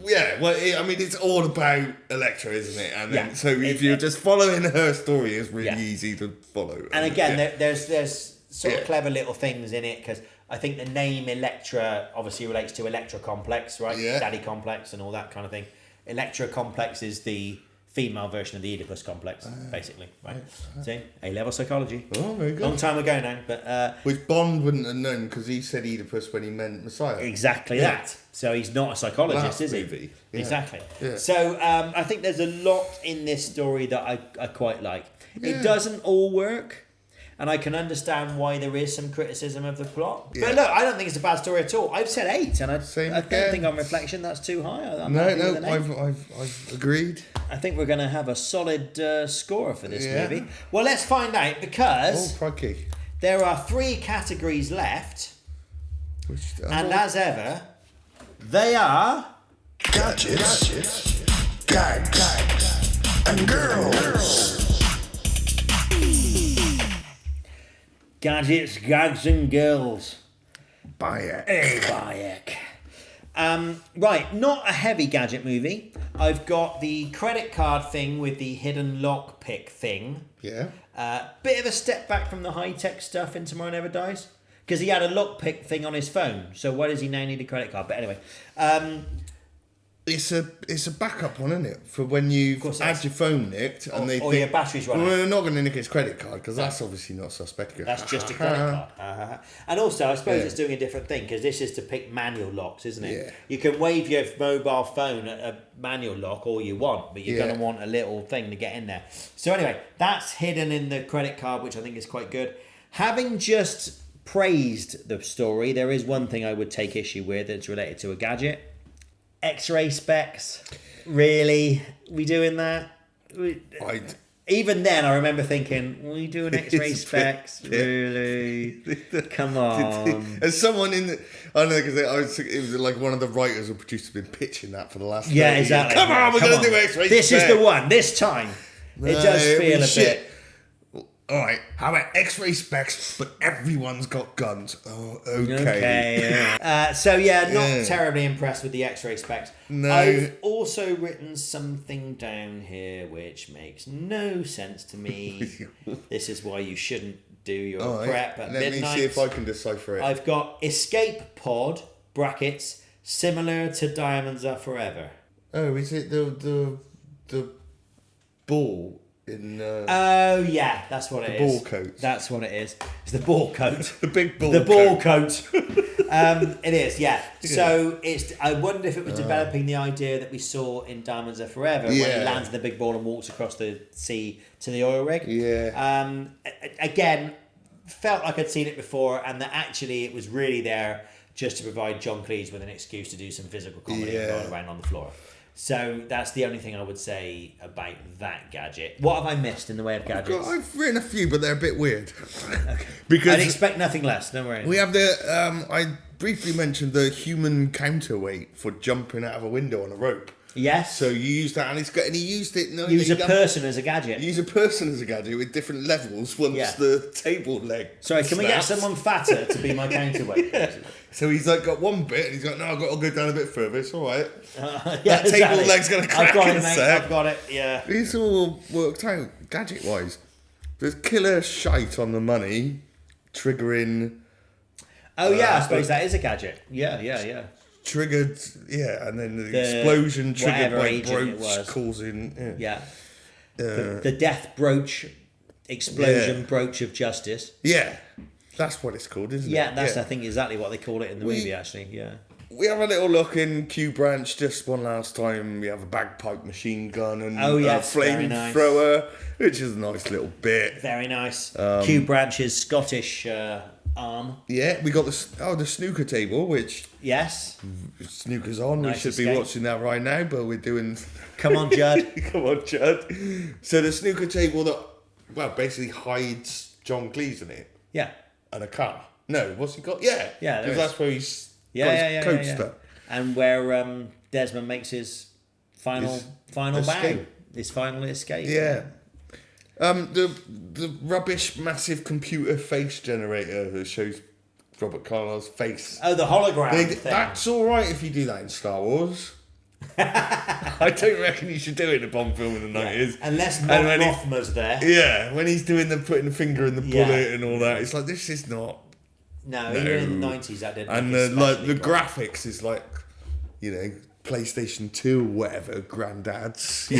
Yeah, well, I mean, it's all about Elektra, isn't it? And then, so if you're just following her story, it's really easy to follow. And again, there's sort of clever little things in it, because I think the name Elektra obviously relates to Electra Complex, right? Yeah. Daddy Complex and all that kind of thing. Electra Complex is the female version of the Oedipus Complex, basically. Right? See? A-level psychology. Oh, very good. Long time ago now, but... which Bond wouldn't have known, because he said Oedipus when he meant Messiah. Exactly that. So he's not a psychologist, is he? Yeah. Exactly. Yeah. So I think there's a lot in this story that I quite like. Yeah. It doesn't all work, and I can understand why there is some criticism of the plot. Yeah. But look, I don't think it's a bad story at all. I've said 8, and I don't think on reflection that's too high. I've agreed. I think we're going to have a solid score for this movie. Well, let's find out, because there are 3 categories left, and as ever, they are... Gadgets, gags, and girls. Gadgets, gags, and girls. Bayek. Hey, Bayek. Right, not a heavy gadget movie. I've got the credit card thing with the hidden lockpick thing. Yeah. Bit of a step back from the high-tech stuff in Tomorrow Never Dies. Because he had a lockpick thing on his phone. So why does he now need a credit card? But anyway. It's a backup one, isn't it? For when you've had your phone nicked and they think... your battery's running. Well, they're not going to nick his credit card because that's obviously not suspect. That's just a credit card. And also, I suppose it's doing a different thing because this is to pick manual locks, isn't it? Yeah. You can wave your mobile phone at a manual lock all you want, but you're going to want a little thing to get in there. So anyway, that's hidden in the credit card, which I think is quite good. Having just praised the story, there is one thing I would take issue with that's related to a gadget. X-ray specs, really? We doing that? Even then, I remember thinking, we doing X-ray specs? Really? Come on. As someone in the... I don't know, because it was like one of the writers or producers been pitching that for the last... Yeah, exactly. Come on, we're going to do X-ray This specs. is the one, this time. It does feel a bit... All right, how about X-ray specs, but everyone's got guns? Oh, okay. Okay, yeah. Not terribly impressed with the X-ray specs. No. I've also written something down here which makes no sense to me. This is why you shouldn't do your prep at midnight. Let me see if I can decipher it. I've got escape pod, brackets, similar to Diamonds Are Forever. Oh, is it the ball? Oh yeah, that's what it is. The ball coat. That's what it is. It's the ball coat. The big ball. The ball coat. It is, yeah. So it's. I wonder if it was developing the idea that we saw in Diamonds Are Forever when he lands in the big ball and walks across the sea to the oil rig. Yeah. Again, felt like I'd seen it before, and that actually it was really there just to provide John Cleese with an excuse to do some physical comedy and roll around on the floor. So that's the only thing I would say about that gadget. What have I missed in the way of gadgets? I've written a few, but they're a bit weird. Okay. Because I'd expect nothing less. Don't worry. we have the. I briefly mentioned the human counterweight for jumping out of a window on a rope. Yes. So you use that, and he used it. No, Use a person as a gadget. Use a person as a gadget with different levels once the table leg. Sorry, can we get snaps. someone fatter to be my counterweight? So he's like got one bit, and he's like, no, I've got to go down a bit further. It's all right. That table leg's gonna crack I've got in it, a mate. sec. I've got it. Yeah. It's all worked out gadget wise. There's killer shite on the money, triggering. Oh yeah, I suppose that is a gadget. Yeah. Triggered, and then the explosion triggered whatever by agent it brooch was. causing. Yeah. The death brooch, explosion brooch of justice. Yeah, that's what it's called, isn't it? Yeah, that's I think exactly what they call it in the movie. Actually, yeah. We have a little look in Q Branch just one last time. We have a bagpipe machine gun and a very nice. flamethrower, which is a nice little bit. Very nice. Q Branch's Scottish arm. Yeah, we got the snooker table, which snooker's on. Nice we should escape. be watching that right now, but we're doing. Come on, Judd. Come on, Judd. So the snooker table that basically hides John Cleese in it Yeah. and a car. No, what's he got? Yeah, Yeah, there because is. that's where he's Yeah. coaster. And where Desmond makes his final bow, escape. his final escape. Yeah. The rubbish massive computer face generator that shows Robert Carlyle's face. Oh, the hologram thing. That's all right if you do that in Star Wars. I don't reckon you should do it in a Bond film in the 90s. Unless And when Mothma's there. Yeah, when he's doing putting the finger in the bullet and all that, it's like this is not. No, even in the 90s that didn't. And the graphics is like, PlayStation 2 or whatever, granddads,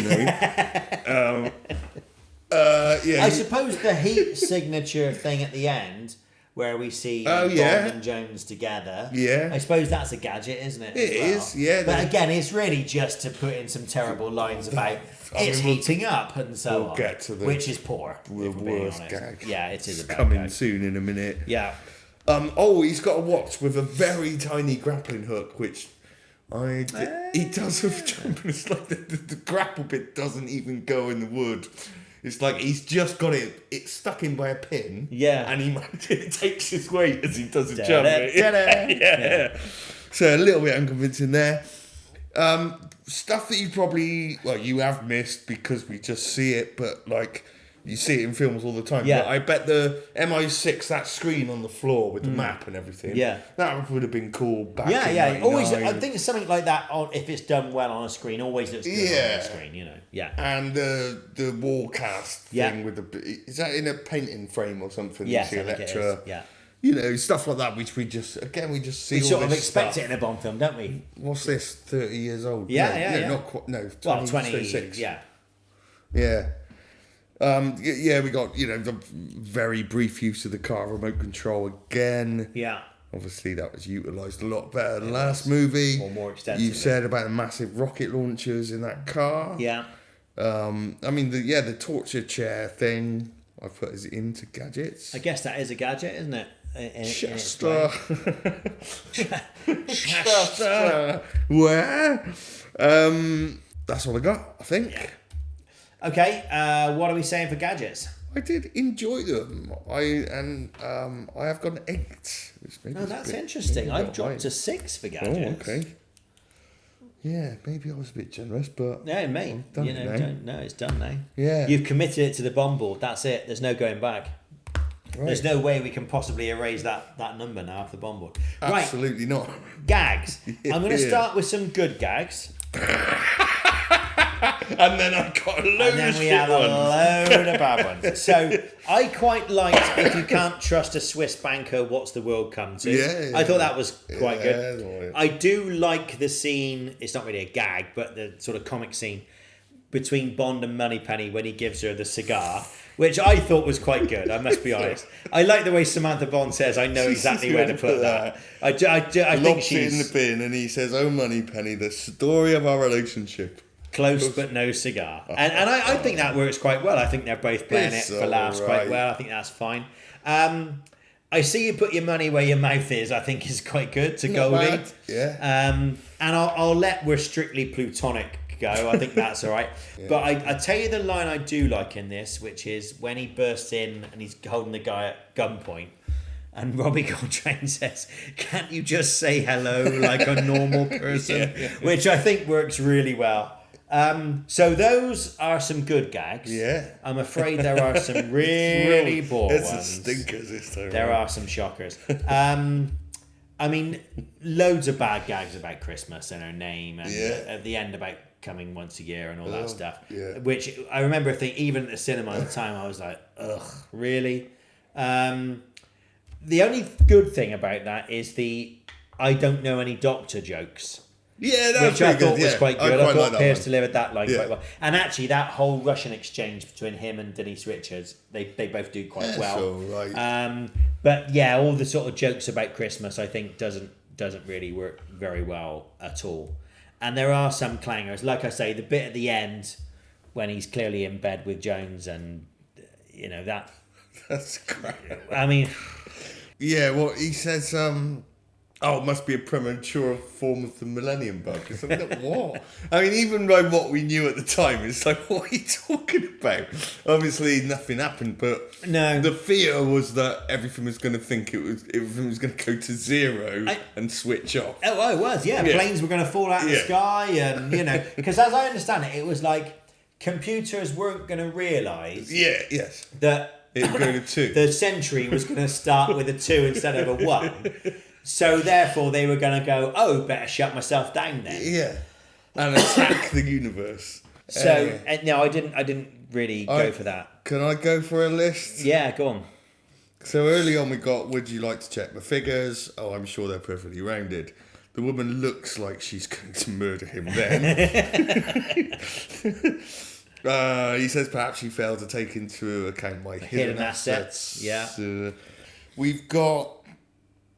I suppose the heat signature thing at the end, where we see Bond and Jones together. Yeah. I suppose that's a gadget, isn't it? It is, yeah. But again, it's really just to put in some terrible lines about it's heating up and so on. Get to which is poor. The if we're being worst honest. gag. Yeah, it is a bad coming gag. soon in a minute. Yeah. He's got a watch with a very tiny grappling hook, which he does with jumping. It's like the grapple bit doesn't even go in the wood. It's like he's just got it's stuck in by a pin. Yeah. And it takes his weight as he does a jump. Yeah. So a little bit unconvincing there. Stuff that you probably, you have missed because we just see it, but You see it in films all the time. Yeah. But I bet the MI6, that screen on the floor with the map and everything, Yeah. that would have been cool back in Yeah. 99. Always, I think something like that, if it's done well on a screen, always looks good on a screen, you know. Yeah. And the wall cast thing with the... Is that in a painting frame or something? Yes, You see I think it is. Electra. Yeah. You know, stuff like that, which we just see We all sort of this expect stuff. it in a Bond film, don't we? What's this, 30 years old? Yeah. Not quite, no, 20, Well, 20, 26. yeah. Yeah. We got, the very brief use of the car remote control again. Yeah. Obviously, that was utilised a lot better than the last movie. Or more extensively. You said about the massive rocket launchers in that car. Yeah. The torture chair thing, I put as into gadgets. I guess that is a gadget, isn't it? Chester. Chester. Where? That's all I got, I think. Yeah. Okay, what are we saying for gadgets? I did enjoy them. I have got an 8. Which maybe Oh, that's interesting. I've dropped to 6 for gadgets. Oh, okay. Yeah, maybe I was a bit generous, but No, mate. I've done it now. It's done now. Yeah. You've committed it to the BondBoard. That's it. There's no going back. Right. There's no way we can possibly erase that number now off the BondBoard. Right, Absolutely not. gags. I'm going to start with some good gags. And then I got a load And then of we shit have a ones. load of bad ones. So I quite liked If You Can't Trust a Swiss Banker, What's the World Come To? Yeah. I thought that was quite good. Yeah. I do like the scene, it's not really a gag, but the sort of comic scene between Bond and Moneypenny when he gives her the cigar, which I thought was quite good, I must be honest. I like the way Samantha Bond says, I know exactly where to put that. I think Locks it in she's the bin and he says, "Oh, Moneypenny, the story of our relationship." close but no cigar. And I think that works quite well. I think they're both playing It's it for laughs quite alright. well. I think that's fine. I See You Put Your Money Where Your Mouth Is, I think is quite good to Not Goldie. bad, yeah. And I'll let We're Strictly Plutonic go. I think that's all right. But I tell you the line I do like in this, which is when he bursts in and he's holding the guy at gunpoint. And Robbie Coltrane says, "Can't you just say hello like a normal person?" Which I think works really well. So those are some good gags. Yeah. I'm afraid there are some really poor It's ones. a stinkers this time. There are some shockers. I mean, loads of bad gags about Christmas and her name, and at the end about coming once a year and all that stuff. Yeah. Which I remember thinking, even at the cinema at the time, I was like, ugh, really? The only good thing about that is the I don't know any doctor jokes. Yeah, that's Which I thought good, was yeah. quite good. I like thought that Pierce one. delivered that line Yeah. quite well. And actually, that whole Russian exchange between him and Denise Richards, they both do quite That's well. all right. But yeah, all the sort of jokes about Christmas, I think, doesn't really work very well at all. And there are some clangers. Like I say, the bit at the end when he's clearly in bed with Jones and, that... That's crap. I mean... Yeah, well, he says, it must be a premature form of the millennium bug. It's like, what? I mean, even by what we knew at the time, it's like, what are you talking about? Obviously, nothing happened, but No. the fear was that everything was going to everything was going to go to zero and switch off. Oh, it was, yeah. Yeah. Planes were going to fall out of the Yeah. sky and, because as I understand it, it was like computers weren't going to realise Yeah, yes. that It would go to 2. the century was going to start with a 2 instead of a 1. So therefore they were going to go, better shut myself down then. Yeah. And attack the universe. So no, I didn't really go for that. Can I go for a list? Yeah, go on. So early on we got, would you like to check my figures? Oh, I'm sure they're perfectly rounded. The woman looks like she's going to murder him then. He says perhaps she failed to take into account my hidden assets. Yeah. We've got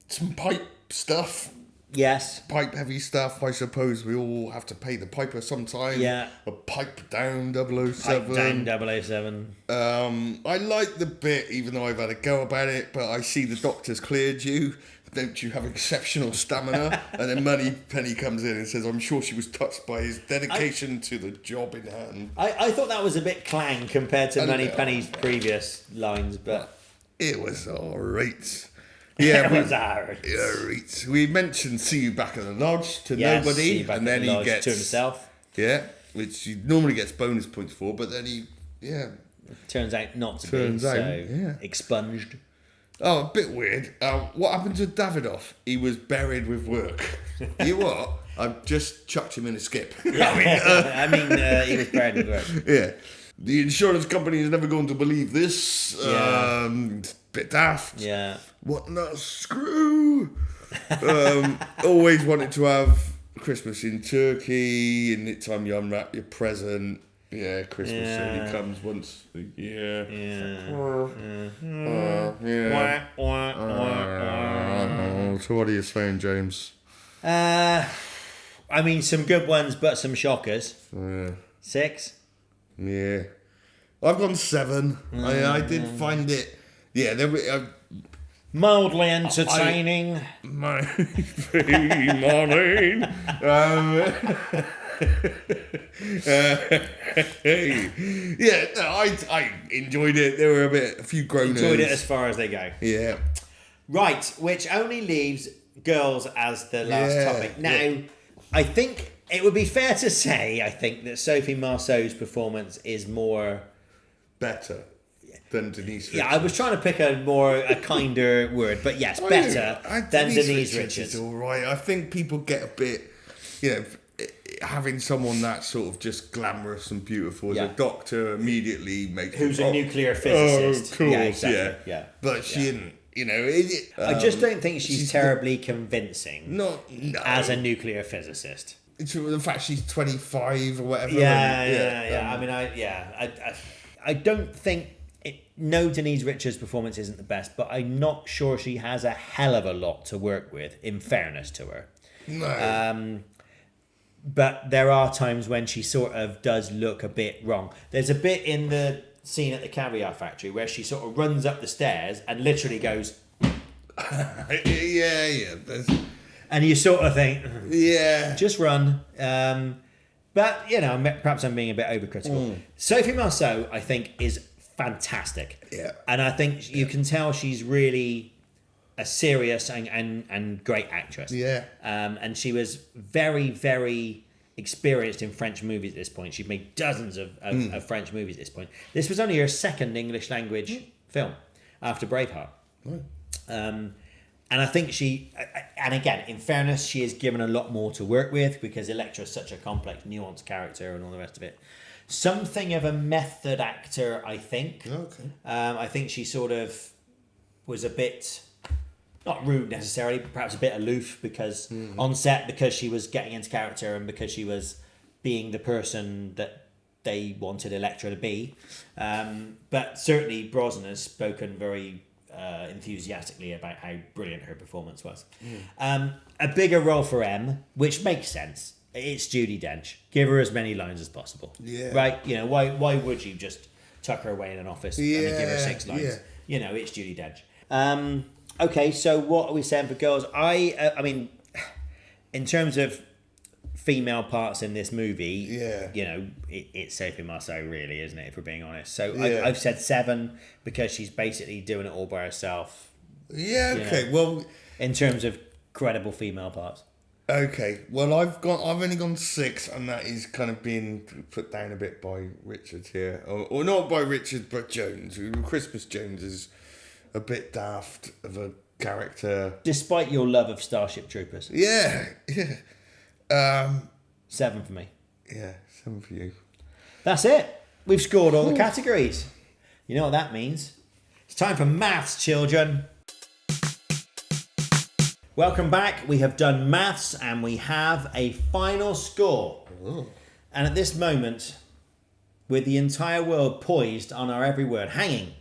some pipe stuff. Yes. Pipe heavy stuff. I suppose we all have to pay the piper sometime. Yeah. A pipe down 007. Pipe down 007. I like the bit, even though I've had a go about it, but I see the doctor's cleared you. Don't you have exceptional stamina? And then Moneypenny comes in and says, I'm sure she was touched by his dedication to the job in hand. I thought that was a bit clang compared to Moneypenny's previous lines, but... It was all right. Yeah, it was alright. Yeah, right. We mentioned see you back at the lodge to Yes, nobody, see you back and at then the he lodge gets to himself. Yeah, which he normally gets bonus points for, but then he Turns out not to Turns be. out, So yeah. expunged. Oh, a bit weird. What happened to Davidoff? He was buried with work. You what? I've just chucked him in a skip. I mean, he was buried with work. Yeah. The insurance company is never going to believe this. Yeah. Bit daft. Yeah. What the screw? Always wanted to have Christmas in Turkey. And each time you unwrap your present. Yeah, Christmas only comes once a year. So what are you saying, James? I mean, some good ones, but some shockers. 6? Yeah. I've gone 7. I did find it... Yeah, there were... Mildly entertaining. My morning. Yeah, no, I enjoyed it. There were a few groaners. Enjoyed it as far as they go. Yeah. Right, which only leaves girls as the last topic. Now, I think it would be fair to say, I think, that Sophie Marceau's performance is more... Better than Denise Richards. Yeah, I was trying to pick a kinder word, but yes, better than Denise Richards. Is all right. I think people get a bit, having someone that sort of just glamorous and beautiful as a doctor immediately makes... Who's a nuclear physicist. Of course, yeah, exactly. yeah. But she didn't, I just don't think she's terribly convincing No. as a nuclear physicist. The fact she's 25 or whatever. Yeah. I mean, I don't think... No, Denise Richards' performance isn't the best, but I'm not sure she has a hell of a lot to work with, in fairness to her. No. But there are times when she sort of does look a bit wrong. There's a bit in the scene at the caviar factory where she sort of runs up the stairs and literally goes... Yeah. And you sort of think... Yeah. Just run. But, perhaps I'm being a bit overcritical. Sophie Marceau, I think, is fantastic. Yeah. And I think you can tell she's really a serious and great actress. Yeah. And she was very, very experienced in French movies at this point. She'd made dozens of French movies at this point. This was only her second English language film after Braveheart. And I think and again, in fairness, she is given a lot more to work with because Electra is such a complex, nuanced character and all the rest of it. Something of a method actor, I think. Okay. I think she sort of was a bit, not rude necessarily, but perhaps a bit aloof because on set, because she was getting into character and because she was being the person that they wanted Electra to be. But certainly Brosnan has spoken very enthusiastically about how brilliant her performance was. A bigger role for M, which makes sense. It's Judi Dench. Give her as many lines as possible. Yeah. Right? Why would you just tuck her away in an office and then give her 6 lines? Yeah. It's Judi Dench. Okay, so what are we saying for girls? I mean, in terms of female parts in this movie, it's Sophie Marceau, really, isn't it? If we're being honest. So I've said 7 because she's basically doing it all by herself. Yeah. Okay. Well, in terms of credible female parts. Okay. Well, I've only gone 6, and that is kind of being put down a bit by Richard here, or not by Richard, but Jones. Christmas Jones is a bit daft of a character, despite your love of Starship Troopers. Yeah. 7 for me. Yeah, 7 for you. That's it. We've scored all the categories. You know what that means? It's time for maths, children. Welcome back. We have done maths and we have a final score. Ooh. And at this moment, with the entire world poised on our every word, hanging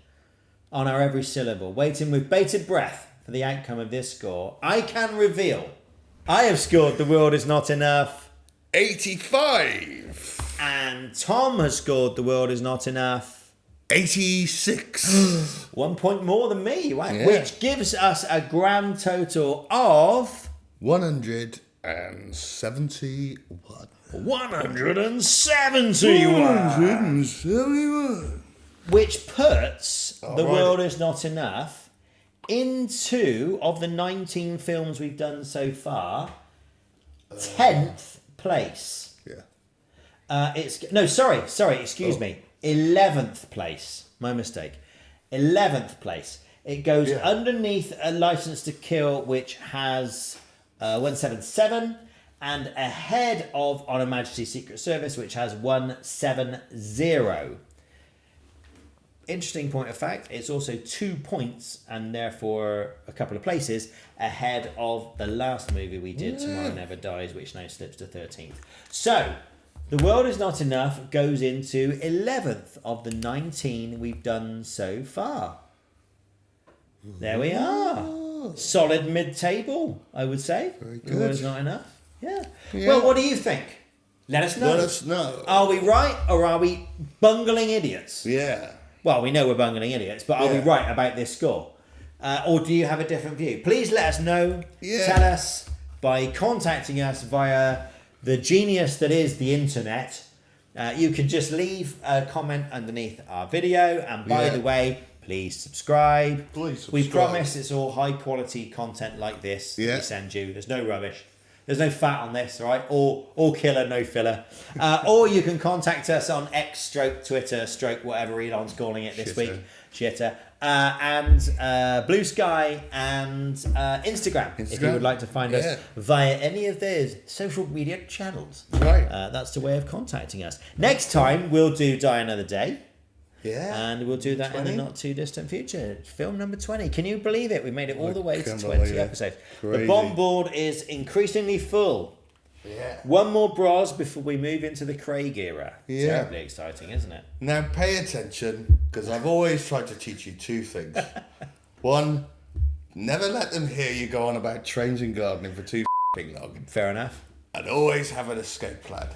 on our every syllable, waiting with bated breath for the outcome of this score, I can reveal I have scored The World Is Not Enough 85. And Tom has scored The World Is Not Enough 86. 1 point more than me, right? Yeah. Which gives us a grand total of 171. 171. Which puts The World Is Not Enough into, of the 19 films we've done so far, 10th place. Yeah. Excuse me. 11th place. My mistake. 11th place. It goes underneath a License to Kill, which has 177, and ahead of On Her Majesty's Secret Service, which has 170. Interesting point of fact, it's also 2 points and therefore a couple of places ahead of the last movie we did, Tomorrow Never Dies, which now slips to 13th. So, The World Is Not Enough goes into 11th of the 19 we've done so far. There we are. Solid mid-table, I would say. Very The World good. Is Not Enough. Yeah. Well, what do you think? Let us know. Let us know. Are we right or are we bungling idiots? Yeah. Well, we know we're bungling idiots, but are we right about this score? Or do you have a different view? Please let us know. Yeah. Tell us by contacting us via the genius that is the internet. You can just leave a comment underneath our video. And by the way, please subscribe. Please We subscribe. promise it's all high quality content like this that Yeah. we send you. There's no rubbish. There's no fat on this, all right? All killer, no filler. Or you can contact us on X / Twitter / whatever Elon's calling it this Shitter. week. Shitter. And Blue Sky and Instagram, if you would like to find us via any of those social media channels. Right. That's the way of contacting us. Next time, we'll do Die Another Day. Yeah. And we'll do that 20? in the not too distant future. Film number 20. Can you believe it? We made it all the way to can't 20 believe it. episodes. Crazy. The BondBoard is increasingly full. Yeah. One more Bros before we move into the Craig era. Yeah. Terribly exciting, isn't it? Now pay attention, because I've always tried to teach you 2 things. One, never let them hear you go on about trains and gardening for too long. Fair enough. And always have an escape plan.